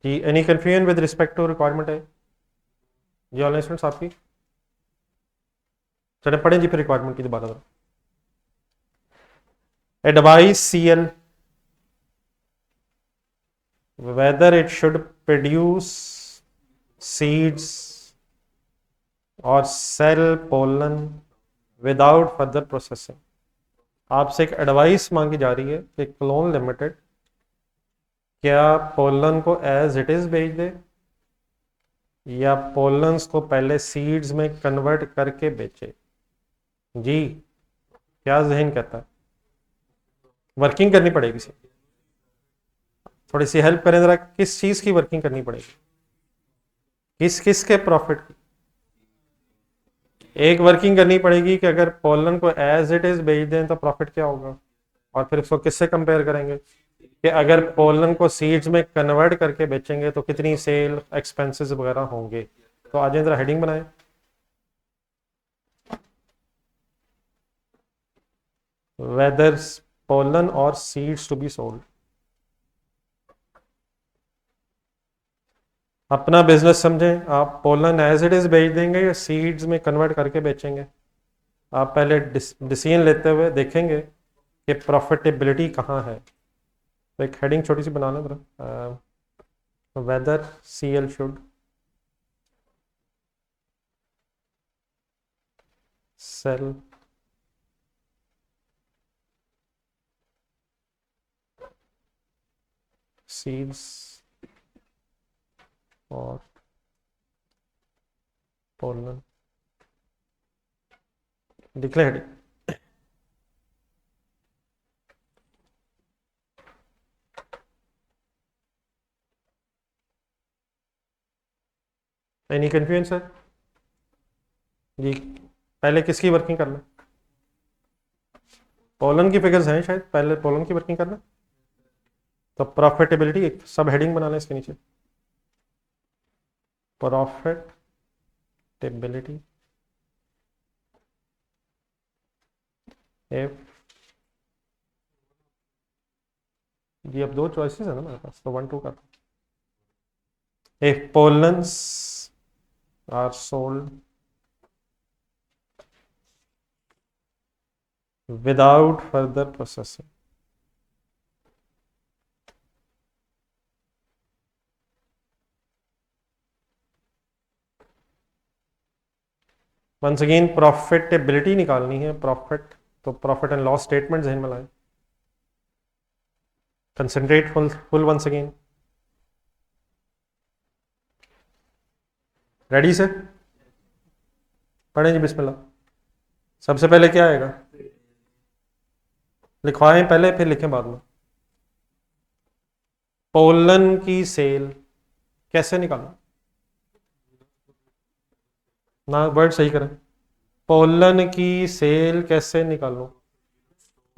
Speaker 1: जी any confusion with respect to requirement है जी ऑनलाइन स्टूडेंट्स आपकी? चले पढ़ें जी फिर रिक्वायरमेंट की दोबारा। Advise CL whether it should produce seeds or sell pollen without further processing। आपसे एक एडवाइस मांगी जा रही है कि क्लोन लिमिटेड क्या पोलन को एज इट इज भेज दे या पोलन्स को पहले सीड्स में कन्वर्ट करके बेचे। जी क्या जहन कहता है? वर्किंग करनी पड़ेगी सी, थोड़ी सी हेल्प करें जरा, किस चीज की वर्किंग करनी पड़ेगी, किस किस के प्रॉफिट की? एक वर्किंग करनी पड़ेगी कि अगर पोलन को एज इट इज भेज दें तो प्रॉफिट क्या होगा, और फिर उसको किससे कंपेयर करेंगे कि अगर पोलन को सीड्स में कन्वर्ट करके बेचेंगे तो कितनी सेल एक्सपेंसेस वगैरह होंगे। तो आज जरा हेडिंग बनाएं, वेदर पोलन और सीड्स टू बी सोल्ड। अपना बिजनेस समझें, आप पोलन एज इट इज बेच देंगे या सीड्स में कन्वर्ट करके बेचेंगे। आप पहले डिसीजन लेते हुए देखेंगे कि प्रॉफिटेबिलिटी कहाँ है। तो एक हेडिंग छोटी सी बना लें जरा, whether CL should sell seeds और pollen, declare heading. Any confusion sir? जी पहले किसकी वर्किंग करना? पोलन की फिगर्स हैं शायद, पहले पोलन की वर्किंग करना। तो प्रॉफिटेबिलिटी एक सब हेडिंग बना लें इसके नीचे, प्रॉफिटेबिलिटी एफ। जी अब दो चॉइसेस है ना मेरे पास, तो 1 2 कर। If pollens are sold without further processing, once again profitability निकालनी है, प्रॉफिट, तो प्रॉफिट एंड लॉस स्टेटमेंट जहन में लाएं, concentrate full once again. Ready sir? पढ़ें जी बिस्मिल्लाह। सबसे पहले क्या आएगा? लिखवाएं पहले फिर लिखें बाद में। पोलन की सेल कैसे निकालना? ना वर्ड सही करें। पोलन की सेल कैसे निकालूं?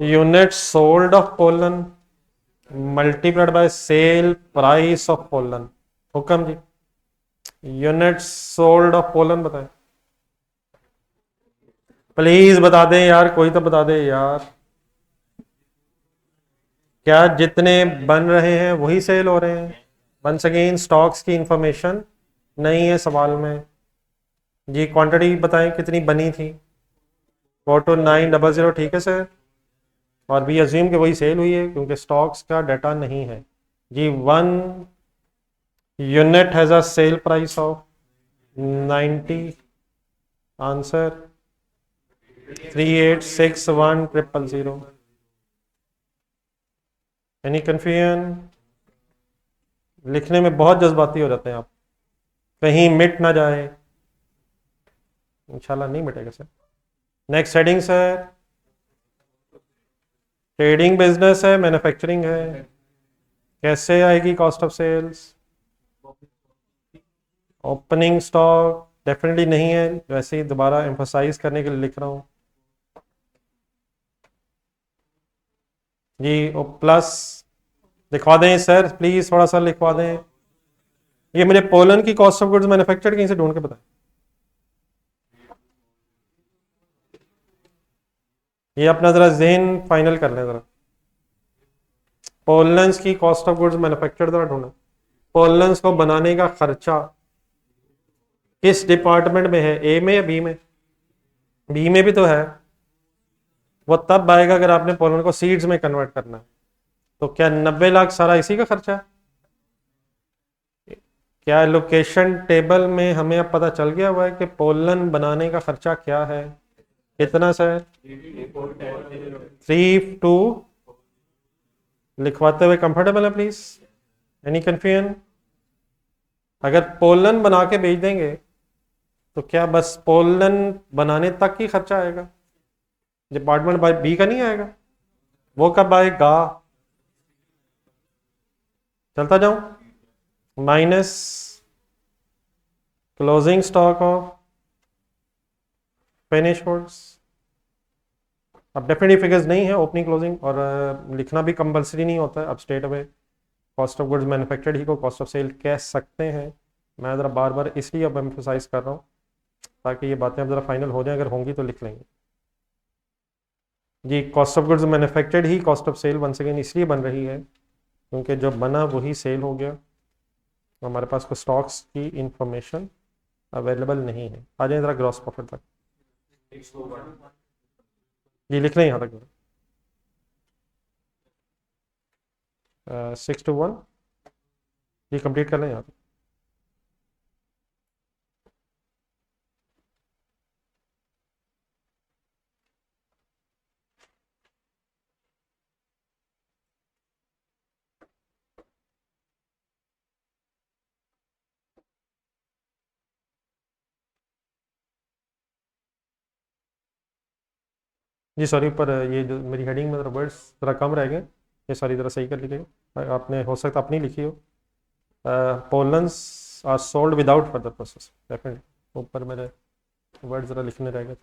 Speaker 1: Unit sold off pollen multiplied by sale price of pollen. हुक्म जी, यूनिट सोल्ड ऑफ पोलन बताएं। प्लीज बता दें यार, कोई तो बता दे यार। क्या जितने बन रहे हैं वही सेल हो रहे हैं? वंस अगेन स्टॉक्स की इंफॉर्मेशन नहीं है सवाल में। जी क्वांटिटी बताएं कितनी बनी थी। 4900, ठीक है सर। और भी अज्यूम कि वही सेल हुई है क्योंकि स्टॉक्स का डाटा नहीं है। जी 1 unit has a sale price of 90। Answer 3861,000। Any confusion? लिखने में बहुत जज्बाती हो जाते हैं आप, कहीं मिट ना जाए। इंशाल्लाह नहीं मिटेगा सर। Next heading sir, trading business है, मैन्युफैक्चरिंग है, कैसे आएगी cost of sales? Opening stock definitely नहीं है, वैसे ही दोबारा एम्फोसाइज करने के लिए लिख रहा हूँ जी। ओ प्लस लिखवा दें सर, प्लीज थोड़ा सा लिखवा दें। ये मुझे पोलन की कॉस्ट ऑफ गुड्स मैन्युफैक्चर्ड कहीं से ढूंढ के बताएं। ये अपना जरा जहन फाइनल कर लें जरा। पोलैंड्स की कॉस्ट ऑफ गुड्स मैन्युफैक्चर्ड जरा ढूंढना। पोलैंड्स को बनाने का खर्चा किस डिपार्टमेंट में है, ए में या बी में? बी में भी तो है। वो तब आएगा अगर आपने पोलैंड को सीड्स में कन्वर्ट करना है। तो क्या 90 लाख सारा इसी का खर्चा है? क्या लोकेशन टेबल में हमें अब पता चल गया हुआ है कि पोलन बनाने का खर्चा क्या है? कितना सर? 3 2 लिखवाते हुए कंफर्टेबल है प्लीज? Any confusion? अगर पोलन बना के भेज देंगे तो क्या बस पोलन बनाने तक ही खर्चा आएगा, डिपार्टमेंट बाय बी का नहीं आएगा? वो कब आएगा? चलता जाऊं। Minus closing stock of finish goods. अब डेफिनेटली फिगर्स नहीं है ओपनिंग क्लोजिंग, और लिखना भी कंपलसरी नहीं होता है। अब straight away cost of goods manufactured ही को कॉस्ट ऑफ सेल कह सकते हैं। मैं ज़रा बार बार इसलिए अब एम्फोसाइज कर रहा हूँ ताकि ये बातें अब ज़रा फाइनल हो जाएं, अगर होंगी तो लिख लेंगे जी। कॉस्ट ऑफ गुड्स मैन्युफैक्चर्ड ही cost of sale once again इसलिए बन रही है क्योंकि जो बना वही सेल हो गया, तो हमारे पास कोई स्टॉक्स की इंफॉर्मेशन अवेलेबल नहीं है। आ जाए ज़रा ग्रॉस प्रॉफिट तक जी, लिख लें यहाँ तक। 6 to 1 जी, कंप्लीट कर लें यहाँ तक। जी सॉरी, पर ये जो मेरी हेडिंग में ज़रा वर्ड्स ज़रा कम रह गए, ये सॉरी ज़रा सही कर लीजिएगा। आपने हो सकता अपनी लिखी हो। Pollens are sold without further process, definitely ऊपर मेरे वर्ड ज़रा लिखने रह गए थे।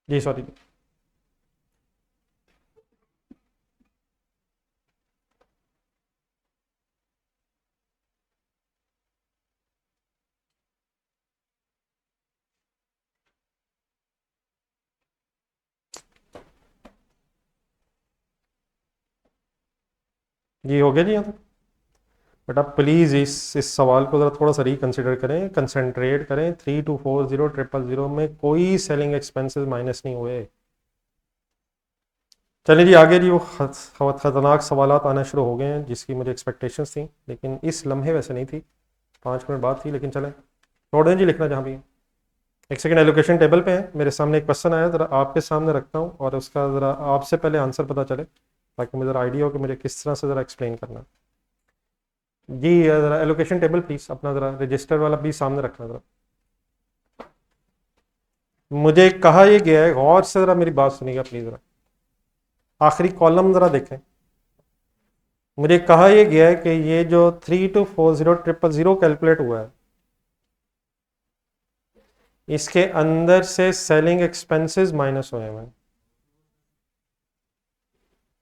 Speaker 1: जी सॉरी। जी हो गया जी यहाँ तक। बट आप प्लीज़ इस सवाल को ज़रा थोड़ा सा रिकन्सिडर करें, कंसंट्रेट करें। 3240,000 में कोई सेलिंग एक्सपेंसेस माइनस नहीं हुए। चलिए जी आगे जी, वो ख़तरनाक सवाल आना शुरू हो गए हैं जिसकी मुझे एक्सपेक्टेशंस थी, लेकिन इस लम्हे वैसे नहीं थी। 5 मिनट बाद थी, लेकिन चलें छोड़ दें जी लिखना जहाँ भी। एक सेकंड, एलोकेशन टेबल पे है, मेरे सामने एक क्वेश्चन आया, ज़रा आपके सामने रखता हूँ और उसका ज़रा आपसे पहले आंसर पता चले ताकि मुझे ज़रा आइडिया हो कि मुझे किस तरह से ज़रा एक्सप्लेन करना है। जी ज़रा एलोकेशन टेबल प्लीज़ अपना ज़रा रजिस्टर वाला भी सामने रखना ज़रा। मुझे कहा यह गया है, गौर से ज़रा मेरी बात सुनिएगा प्लीज़ ज़रा। आखिरी कॉलम जरा देखें। मुझे कहा यह गया है कि ये जो 32400000 कैलकुलेट हुआ है, इसके अंदर से सेलिंग एक्सपेंसेस माइनस हुए हैं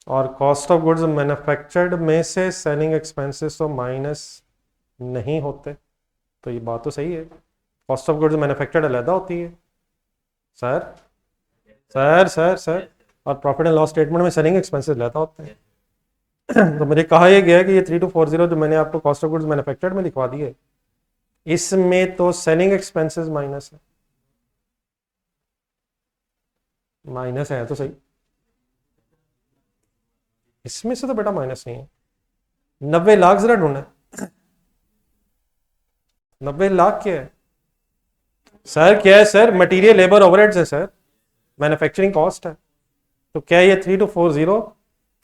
Speaker 1: और कॉस्ट ऑफ गुड्स मैन्युफैक्चर्ड में से सेलिंग एक्सपेंसेस तो माइनस नहीं होते। तो ये बात तो सही है, कॉस्ट ऑफ गुड्स मैन्युफैक्चर्ड अलग होती है सर। सर और प्रॉफिट एंड लॉस स्टेटमेंट में सेलिंग एक्सपेंसेस लेता होते हैं। तो मुझे कहा यह गया है कि ये 3240 जो मैंने आपको कॉस्ट ऑफ गुड्स मैन्युफैक्चर्ड में लिखवा दी है, इसमें तो सेलिंग एक्सपेंसेस माइनस है। माइनस है तो सही, इसमें से तो बेटा माइनस नहीं है। 90 लाख जरा ढूंढे, 90 लाख क्या है सर? क्या है सर? मटेरियल लेबर ओवरहेड्स है सर, मैन्युफैक्चरिंग कॉस्ट है। तो क्या ये 3240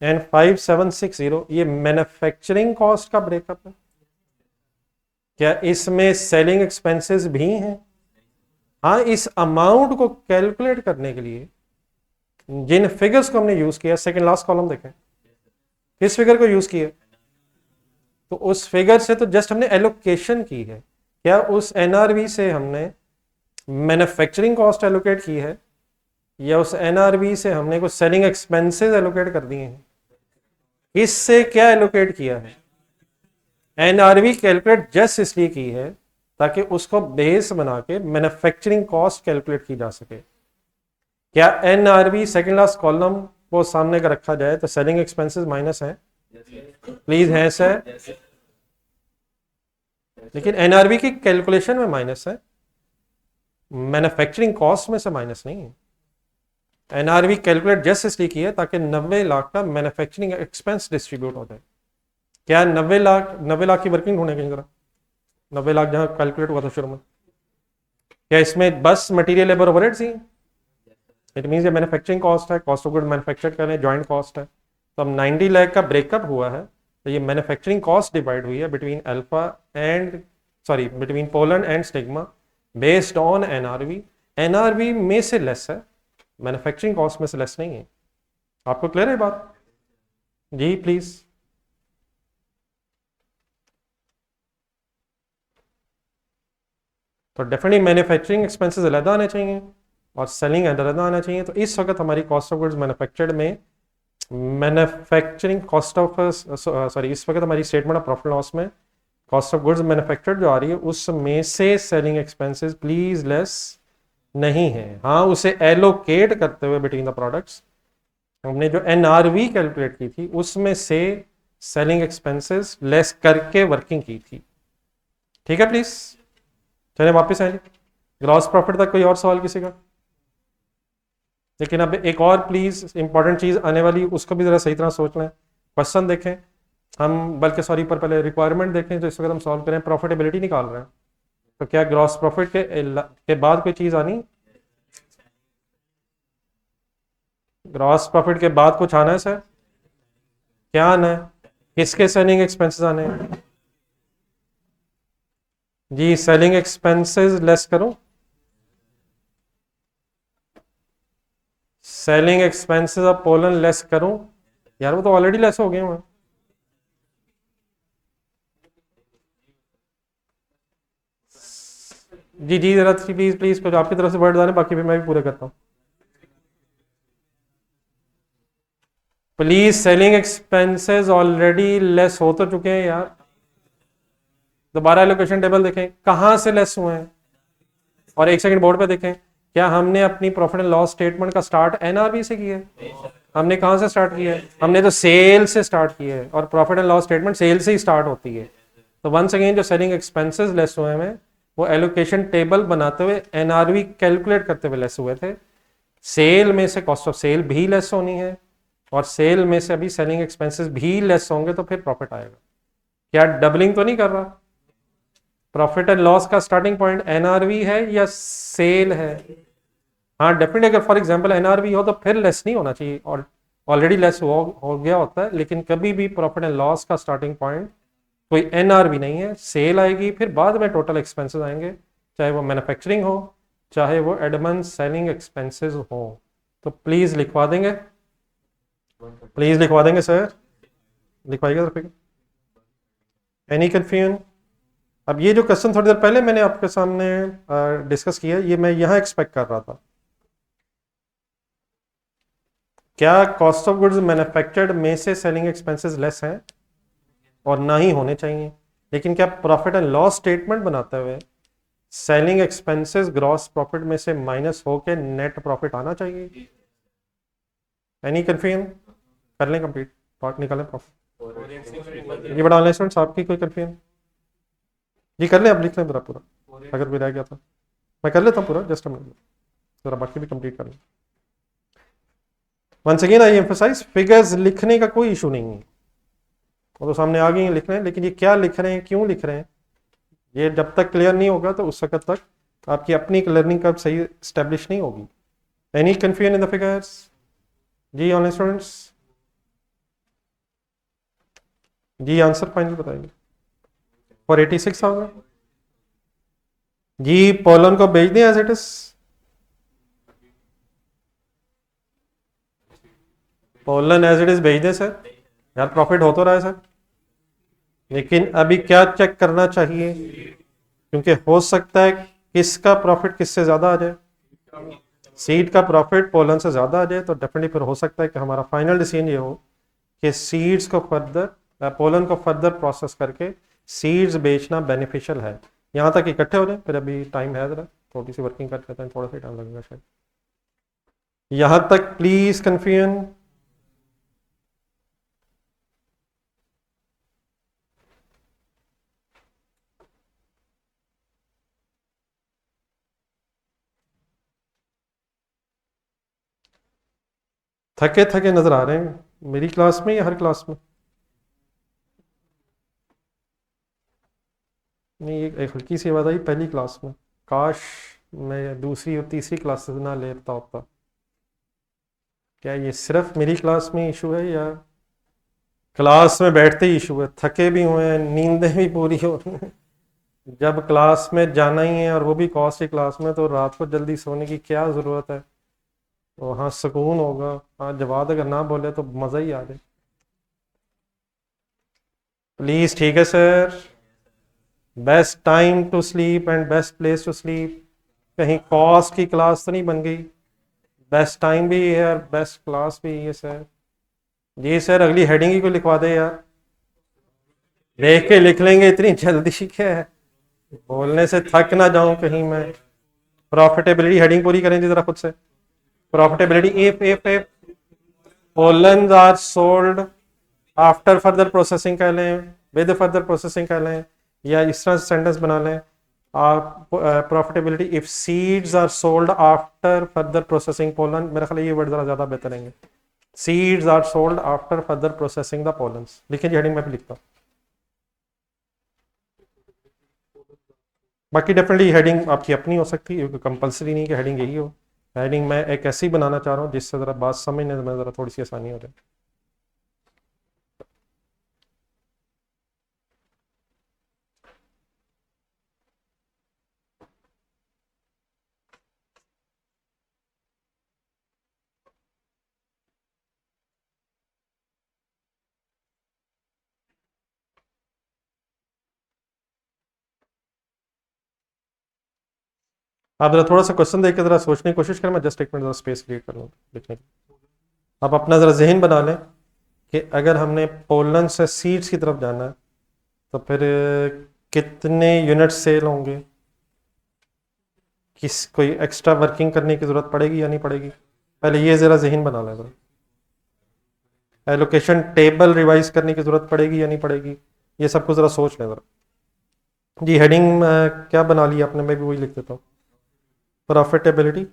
Speaker 1: एंड 5760 ये मैन्युफैक्चरिंग कॉस्ट का ब्रेकअप है? क्या इसमें सेलिंग एक्सपेंसेस भी हैं? हाँ, इस अमाउंट को कैलकुलेट करने के लिए जिन फिगर्स को हमने यूज किया, सेकंड लास्ट कॉलम देखें, किस फिगर को यूज किया? तो उस फिगर से तो जस्ट हमने एलोकेशन की है। क्या उस एनआरवी से हमने मैन्युफैक्चरिंग कॉस्ट एलोकेट की है या उस एनआरवी से हमने कुछ सेलिंग एक्सपेंसेस एलोकेट कर दिए हैं? इससे क्या एलोकेट किया है? एनआरवी कैलकुलेट जस्ट इसलिए की है ताकि उसको बेस बना के मैन्युफैक्चरिंग कॉस्ट कैलकुलेट की जा सके। क्या एनआरवी सेकंड लास्ट कॉलम को सामने का रखा जाए तो सेलिंग एक्सपेंसेस माइनस है? प्लीज है सर, लेकिन एनआरवी की कैलकुलेशन में माइनस है, मैन्युफैक्चरिंग कॉस्ट में से माइनस नहीं है। एनआरवी कैलकुलेट जस्ट इसलिए की है ताकि 90 लाख का मैन्युफैक्चरिंग एक्सपेंस डिस्ट्रीब्यूट हो जाए। क्या 90 लाख की वर्किंग ढूंढे कहीं जरा, 90 लाख जहां कैलकुलेट हुआ था शुरू में, क्या इसमें बस material labour overheads he? It means ये मैन्युफैक्चरिंग कॉस्ट है, कॉस्ट ऑफ गुड मैन्युफैक्चर कर रहे हैं, जॉइंट कॉस्ट है। तो अब 90 लाख का ब्रेकअप हुआ है तो ये मैन्युफैक्चरिंग कॉस्ट डिवाइड हुई है between alpha and between Poland and stigma based on NRV. NRV में से लेस है, मैन्युफैक्चरिंग कॉस्ट में से लेस नहीं है। आपको क्लियर है बात? जी प्लीज। तो डेफिनेटली मैन्युफैक्चरिंग एक्सपेंसेस अलग आने चाहिए और सेलिंग अलग आना चाहिए। तो इस वक्त हमारी कॉस्ट ऑफ गुड्स मैन्युफैक्चर्ड में मैन्युफैक्चरिंग कॉस्ट ऑफ इस वक्त हमारी स्टेटमेंट ऑफ प्रॉफिट लॉस में कॉस्ट ऑफ गुड्स मैन्युफैक्चर्ड जो आ रही है उसमें से सेलिंग एक्सपेंसेस प्लीज लेस नहीं है। हाँ, उसे एलोकेट करते हुए बिटवीन द प्रोडक्ट्स हमने जो एनआरवी कैलकुलेट की थी उसमें से सेलिंग एक्सपेंसेस लेस करके वर्किंग की थी। ठीक है प्लीज, चलिए वापस आइए ग्रॉस प्रॉफिट तक। कोई और सवाल किसी का? लेकिन अब एक और प्लीज इंपॉर्टेंट चीज आने वाली, उसको भी जरा सही तरह सोच लें। क्वेश्चन देखें हम, बल्कि सॉरी पर पहले रिक्वायरमेंट देखें जो इस वक्त हम सॉल्व करें। प्रॉफिटेबिलिटी निकाल रहे हैं तो क्या ग्रॉस प्रॉफिट के बाद कोई चीज आनी? ग्रॉस प्रॉफिट के बाद कुछ आना है सर? क्या आना है? किसके सेलिंग एक्सपेंसेस आने हैं? जी सेलिंग एक्सपेंसेस लेस करो, selling expenses of pollen less करूं। यार वो तो ऑलरेडी लेस हो गए हैं। जी जी जरा प्लीज प्लीज कुछ आपकी तरफ से वर्ड आने, बाकी फिर मैं भी पूरे करता हूँ। Please selling expenses already less हो तो चुके हैं यार। दोबारा एलोकेशन टेबल देखें कहां से लेस हुए हैं और एक सेकंड बोर्ड पे देखें। क्या हमने अपनी प्रॉफिट एंड लॉस स्टेटमेंट का स्टार्ट एनआरबी से किया है? हमने कहां से स्टार्ट किया है? हमने तो सेल से स्टार्ट किया है और profit and loss statement sale से ही स्टार्ट होती है। तो वंस अगेन जो सेलिंग एक्सपेंसेस लेस हुए हैं वो एलोकेशन टेबल बनाते हुए एनआरवी कैलकुलेट करते हुए लेस हुए थे। सेल में से कॉस्ट ऑफ सेल भी लेस होनी है और सेल में से अभी सेलिंग एक्सपेंसेस भी लेस होंगे तो फिर प्रॉफिट आएगा। क्या डबलिंग तो नहीं कर रहा? प्रॉफिट एंड लॉस का स्टार्टिंग पॉइंट एनआरवी है या सेल है? हाँ डेफिनेटली, अगर फॉर एग्जांपल एनआरवी हो तो फिर लेस नहीं होना चाहिए और ऑलरेडी लेस हो गया होता है। लेकिन कभी भी प्रॉफिट एंड लॉस का स्टार्टिंग पॉइंट कोई एनआरवी नहीं है, सेल आएगी फिर बाद में टोटल एक्सपेंसेस आएंगे, चाहे वो मैन्युफैक्चरिंग हो चाहे वो एडमन सेलिंग एक्सपेंसेस हो। तो प्लीज लिखवा देंगे प्लीज लिखवा देंगे सर, लिखवाइएगा सर। Any confusion? अब ये जो क्वेश्चन थोड़ी देर पहले मैंने आपके सामने डिस्कस किया, ये मैं यहाँ एक्सपेक्ट कर रहा था। क्या कॉस्ट ऑफ गुड्स मैन्युफैक्चर्ड में से सेलिंग एक्सपेंसेस लेस हैं? और ना ही होने चाहिए। लेकिन क्या प्रॉफिट एंड लॉस स्टेटमेंट बनाते हुए सेलिंग एक्सपेंसेस ग्रॉस प्रॉफिट में से माइनस होकर नेट प्रॉफिट आना चाहिए? Any confusion? कर लें कंप्लीट, पार्ट निकालें प्रॉफिट। ये बड़ा स्टूडेंट्स, आपकी कोई कंफ्यूजन? ये कर लें, आप लिख लें जरा पूरा, अगर भी रह गया था मैं कर लेता हूँ पूरा, जस्ट जरा बाकी भी कंप्लीट कर लें। Once again I emphasize, figures लिखने का कोई इशू नहीं है, वो तो सामने आ गई हैं, लिख रहे हैं, लेकिन ये क्या लिख रहे हैं, क्यों लिख रहे हैं, ये जब तक क्लियर नहीं होगा तो उस वक्त तक आपकी अपनी लर्निंग कर्व सही स्टैब्लिश नहीं होगी। Any confusion in the figures? जी ऑनलाइन स्टूडेंट्स, जी आंसर फाइनल बताइए। फॉर 86,000 जी पोलन को भेज दें as it is. Pollen as it is भेज दें सर, यार प्रॉफिट हो तो रहा है सर, लेकिन अभी क्या चेक करना चाहिए, क्योंकि हो सकता है किसका प्रॉफिट किससे ज्यादा आ जाए। सीड का प्रॉफिट पोलन से ज्यादा आ जाए तो डेफिनेटली फिर हो सकता है कि हमारा फाइनल डिसीजन ये हो कि सीड्स को फर्दर, पोलन को फर्दर प्रोसेस करके सीड्स बेचना बेनिफिशियल है। यहाँ तक इकट्ठे हो जाए, फिर अभी टाइम है जरा, थोड़ी सी वर्किंग कर लेते हैं, थोड़ा सा टाइम लगेगा शायद। यहाँ तक प्लीज कंफ्यूजन? थके थके नजर आ रहे हैं मेरी क्लास में या हर क्लास में? नहीं, एक हल्की सी आवाज आई पहली क्लास में, काश मैं दूसरी और तीसरी क्लासेस ना लेता होता। क्या ये सिर्फ मेरी क्लास में इशू है या क्लास में बैठते ही इशू है? थके भी हुए हैं, नींदें भी पूरी हो रही हैं। जब क्लास में जाना ही है और वो भी कॉस्ट की क्लास में, तो रात को जल्दी सोने की क्या ज़रूरत है, वहाँ सुकून होगा। हाँ, जवाब अगर ना बोले तो मज़ा ही आ जाए। प्लीज़ ठीक है sir, best time to sleep and best place to sleep, कहीं कॉस्ट की क्लास तो नहीं बन गई। बेस्ट टाइम भी है और बेस्ट क्लास भी है सर। जी सर, अगली हेडिंग ही को लिखवा दे यार, देख के लिख लेंगे, इतनी जल्दी क्या है, बोलने से थक ना जाऊं कहीं मैं। प्रॉफिटेबिलिटी हेडिंग पूरी करें जी जरा खुद से। Profitability, if pollens are sold after further processing कह लें, विद फर्दर प्रोसेसिंग कह लें, या इस तरह से सेंटेंस बना लें, आप profitability if seeds are sold after further processing pollen, मेरा ख्याल ये वर्ड जरा ज्यादा बेहतर रहेंगे। Seeds are sold after further processing the pollens, लिखिए हेडिंग में भी लिखता हूँ। बाकी डेफिनेटली हेडिंग आपकी अपनी हो सकती है, क्योंकि कंपलसरी नहीं कि हेडिंग यही हो। हेडिंग मैं एक ऐसी बनाना चाह रहा हूँ जिससे ज़रा बात समझने में ज़रा थोड़ी सी आसानी हो जाए। आप ज़रा थोड़ा सा क्वेश्चन देख के ज़रा सोचने की कोशिश करें, मैं जस्ट एक मिनट ज़रा स्पेस क्रिएट कर लूँ लिखने की। आप अपना ज़रा जहन बना लें कि अगर हमने पोलन से सीड्स की तरफ जाना है तो फिर कितने यूनिट सेल होंगे, किस कोई एक्स्ट्रा वर्किंग करने की ज़रूरत पड़ेगी या नहीं पड़ेगी, पहले ये ज़रा जहन बना लें ज़रा। एलोकेशन टेबल रिवाइज करने की ज़रूरत पड़ेगी या नहीं पड़ेगी, ये सब कुछ ज़रा सोच लें ज़रा। जी हेडिंग क्या बना ली आपने, मैं भी वही लिख देता हूँ। Profitability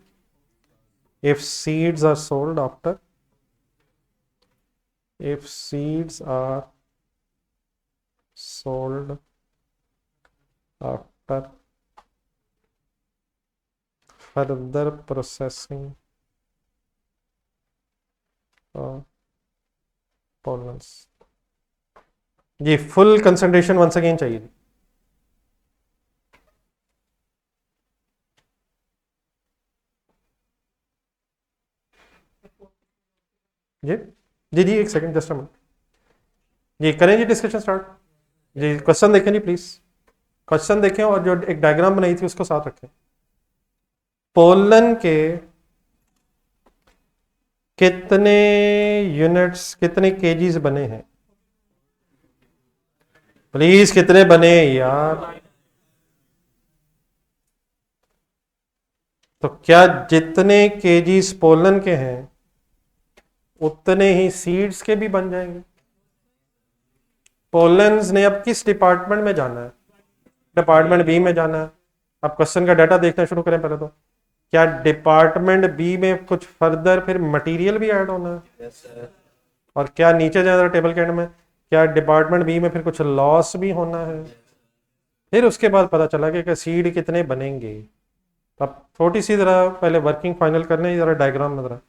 Speaker 1: if seeds are sold after, if seeds are sold after further processing of pollens। जी फुल कंसंट्रेशन वंस अगेन चाहिए जी। जी जी एक सेकंड जस्ट अ मिनट। जी करें जी डिस्कशन स्टार्ट। जी क्वेश्चन देखें जी प्लीज, क्वेश्चन देखें और जो एक डायग्राम बनाई थी उसको साथ रखें। पोलन के कितने यूनिट्स कितने केजीज बने हैं प्लीज, कितने बने यार? तो क्या जितने केजीज पोलन के हैं उतने ही सीड्स के भी बन जाएंगे? पोलैंड ने अब किस डिपार्टमेंट में जाना है? डिपार्टमेंट बी में जाना है। अब क्वेश्चन का डाटा देखना शुरू करें पहले तो। क्या डिपार्टमेंट बी में कुछ फर्दर फिर मटेरियल भी ऐड होना है? yes, और क्या नीचे जाए टेबल के एंड में, क्या डिपार्टमेंट बी में फिर कुछ लॉस भी होना है? फिर उसके बाद पता चला कि सीड कितने बनेंगे। अब थोड़ी सी जरा पहले वर्किंग फाइनल करने, जरा डायग्राम में जरा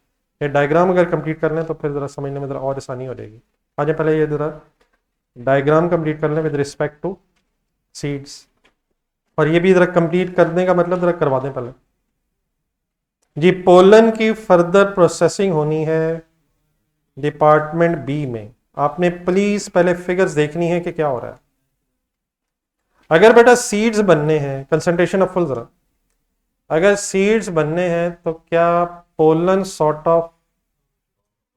Speaker 1: ये डायग्राम अगर कंप्लीट कर लें तो फिर जरा समझने में जरा और आसानी हो जाएगी। आज पहले ये जरा डायग्राम कंप्लीट कर लें विद रिस्पेक्ट टू सीड्स, और ये भी जरा कंप्लीट करने का मतलब जरा करवा दें पहले जी। पोलन की फर्दर प्रोसेसिंग होनी है डिपार्टमेंट बी में। आपने प्लीज पहले फिगर्स देखनी है कि क्या हो रहा है। अगर बेटा सीड्स बनने हैं, कंसंट्रेशन ऑफ फुल जरा, अगर सीड्स बनने हैं तो क्या pollen sort of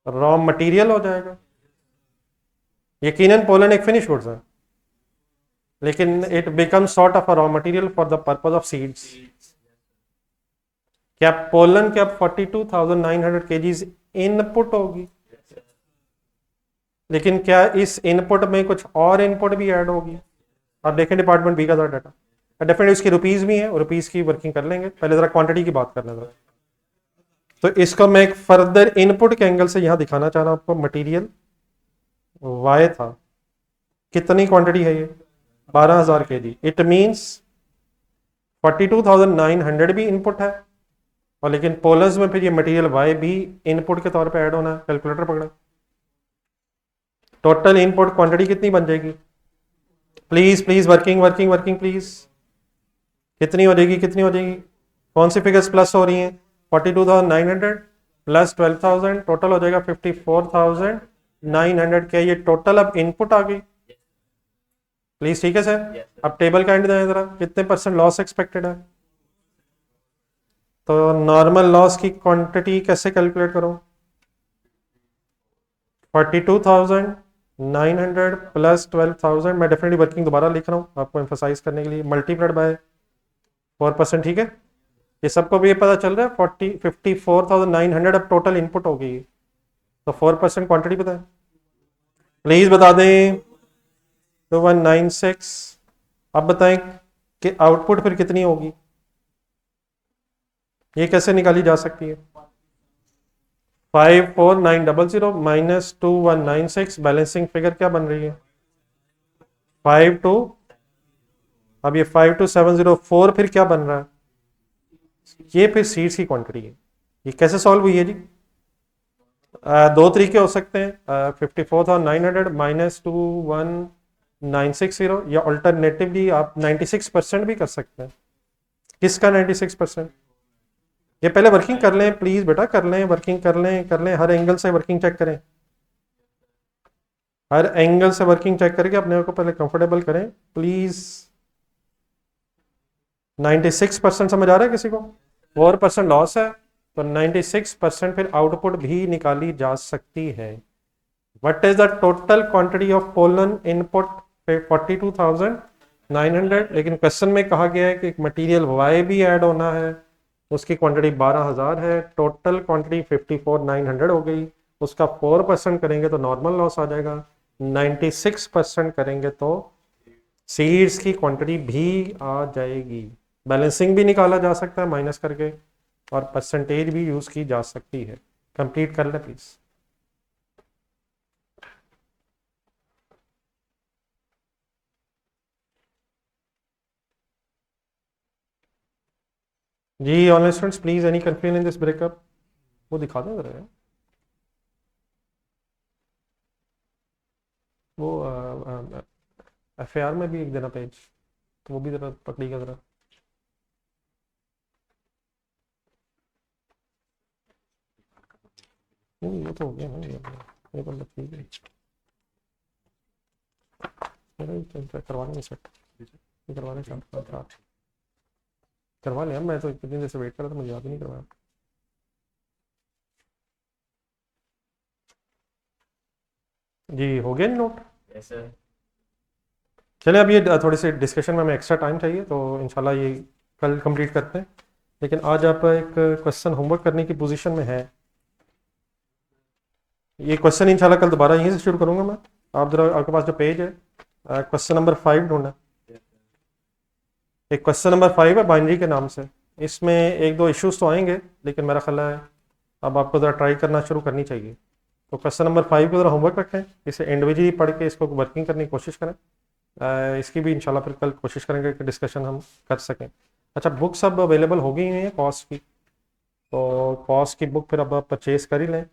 Speaker 1: raw material हो जाएगा? यकीनन पोलन एक फिनिश गुड्स है, लेकिन it become sort of a raw material for the purpose of seeds. क्या पोलन के अब 42,900 केजीज इनपुट होगी, लेकिन क्या इस इनपुट में कुछ और इनपुट भी ऐड होगी? आप देखें डिपार्टमेंट बी का जरा डाटा, डेफिनेटली उसकी रुपीज भी है और रुपीज की वर्किंग कर लेंगे। पहले जरा क्वांटिटी की बात करना जरा। तो इसको मैं एक फर्दर इनपुट के एंगल से यहां दिखाना चाह रहा हूं आपको। मटेरियल वाई था, कितनी क्वांटिटी है ये? 12,000 केजी। इट मींस 42,900 भी इनपुट है, और लेकिन पोलर्स में फिर ये मटेरियल वाई भी इनपुट के तौर पे ऐड होना है। कैलकुलेटर पकड़ा, टोटल इनपुट क्वांटिटी कितनी बन जाएगी? Please please working working working please. कितनी हो जाएगी, कितनी हो जाएगी? कौन सी फिगर्स प्लस हो रही हैं? 42,900 प्लस 12,000 टोटल हो जाएगा 54,900। क्या ये टोटल अब इनपुट आ गई? प्लीज ठीक है सर। अब टेबल का एंड दें जरा, कितने परसेंट लॉस एक्सपेक्टेड है? तो नॉर्मल लॉस की क्वांटिटी कैसे कैलकुलेट करो? 42,900 प्लस 12,000, मैं डेफिनेटली वर्किंग दोबारा लिख रहा हूँ आपको एम्फोसाइज करने के लिए, मल्टीप्लाइड बाय 4%। ठीक है, ये सबको भी ये पता चल रहा है 54,900 अब टोटल इनपुट हो गई। तो 4% क्वांटिटी बताएं प्लीज, बता दें। 2196। अब बताएं कि आउटपुट फिर कितनी होगी, ये कैसे निकाली जा सकती है? 54,900 माइनस 2196, बैलेंसिंग फिगर क्या बन रही है? 52। अब ये 52,704 फिर क्या बन रहा है? ये फिर सीड्स की क्वांटिटी है। ये कैसे सॉल्व हुई है जी? दो तरीके हो सकते हैं, 54,900 माइनस 21,960, या ऑल्टरनेटिवली आप 96% भी कर सकते हैं। किसका 96%? ये पहले वर्किंग कर लें प्लीज बेटा, कर लें वर्किंग, कर लें कर लें, हर एंगल से वर्किंग चेक करें, हर एंगल से वर्किंग चेक करके अपने को पहले कंफर्टेबल करें प्लीज। 96% समझ आ रहा है किसी को? 4% लॉस है तो 96% फिर आउटपुट भी निकाली जा सकती है। What is the total quantity of pollen input? 42,900, लेकिन क्वेश्चन में कहा गया है कि मटेरियल वाई भी ऐड होना है, उसकी क्वांटिटी 12,000 है, टोटल क्वांटिटी 54,900 हो गई। उसका 4% करेंगे तो नॉर्मल लॉस आ जाएगा, 96% करेंगे तो सीड्स की क्वांटिटी भी आ जाएगी। बैलेंसिंग भी निकाला जा सकता है माइनस करके, और परसेंटेज भी यूज की जा सकती है। कंप्लीट कर ले प्लीज। जी online students please, any confusion in this breakup? वो दिखा दें जरा, वो FAR में भी एक देना पेज, तो वो भी जरा पकड़िएगा जरा। वो तो हो गया ना ये। ये बंदा ठीक है, करवाने सेट करवाने करवा लिया। मैं तो इतने दिन से वेट कर रहा था, मुझे याद ही नहीं करवाया। जी हो गया नोट। चलिए अब ये थोड़ी सी डिस्कशन में हमें एक्स्ट्रा टाइम चाहिए, तो इंशाल्लाह ये कल कंप्लीट करते हैं। लेकिन आज आप एक क्वेश्चन होमवर्क करने की पोजीशन में है। ये क्वेश्चन इंशाल्लाह कल दोबारा यहीं से शुरू करूंगा मैं। आप जरा आपके पास जो पेज है, क्वेश्चन नंबर 5 ढूंढना। एक क्वेश्चन नंबर 5 है बाइनरी के नाम से। इसमें एक दो इश्यूज तो आएंगे, लेकिन मेरा ख्याल है अब आपको ज़रा ट्राई करना शुरू करनी चाहिए। तो क्वेश्चन नंबर 5 को ज़रा होमवर्क रखें, इसे इंडिविजुअली पढ़ के इसको वर्किंग करने की कोशिश करें। इसकी भी इंशाल्लाह फिर कल कोशिश करेंगे कि डिस्कशन हम कर सकें। अच्छा, बुक्स अब अवेलेबल हो गई हैं कॉस्ट की, तो कॉस्ट की बुक फिर अब आप परचेज़ कर ही लें।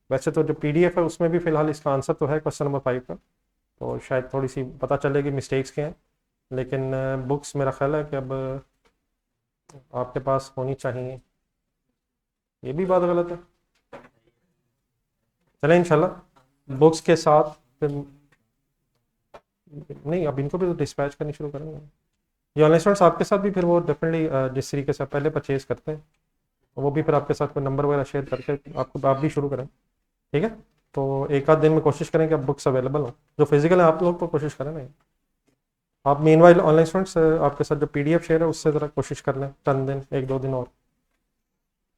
Speaker 1: वैसे तो जो PDF है उसमें भी फ़िलहाल इसका आंसर तो है क्वेश्चन नंबर 5 का, तो शायद थोड़ी सी पता चलेगी मिस्टेक्स क्या हैं। लेकिन बुक्स मेरा ख्याल है कि अब आपके पास होनी चाहिए। ये भी बात गलत है। चलें इंशाल्लाह बुक्स के साथ फिर नहीं, अब इनको भी तो डिस्पैच करनी शुरू करेंगे। ये ऑनलाइन स्टूडेंट्स आपके साथ भी फिर वो डेफिनेटली जिस तरीके से पहले परचेज करते हैं वो भी फिर आपके साथ कोई नंबर वगैरह शेयर करके आपको आप भी शुरू करें, ठीक है। तो एक आध दिन में कोशिश करें कि अब बुक्स अवेलेबल हो, जो फिजिकल है आप लोग तो कोशिश करें ना। आप मीनवाइल ऑनलाइन स्टूडेंट्स आपके साथ जो PDF शेयर है उससे ज़रा कोशिश कर लें चंद दिन, एक दो दिन और।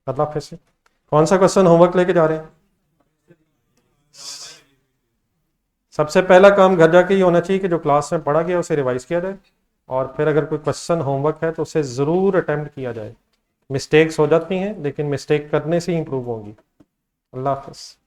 Speaker 1: अल्लाह हाफिज़। कौन सा क्वेश्चन होमवर्क लेके जा रहे हैं? सबसे पहला काम घर जाके ये होना चाहिए कि जो क्लास में पढ़ा गया उसे रिवाइज किया जाए, और फिर अगर कोई क्वेश्चन होमवर्क है तो उसे ज़रूर अटेम्प्ट किया जाए। मिस्टेक्स हो जाती हैं, लेकिन मिस्टेक करने से ही इंप्रूव होंगी। अल्लाह हाफ़िज़।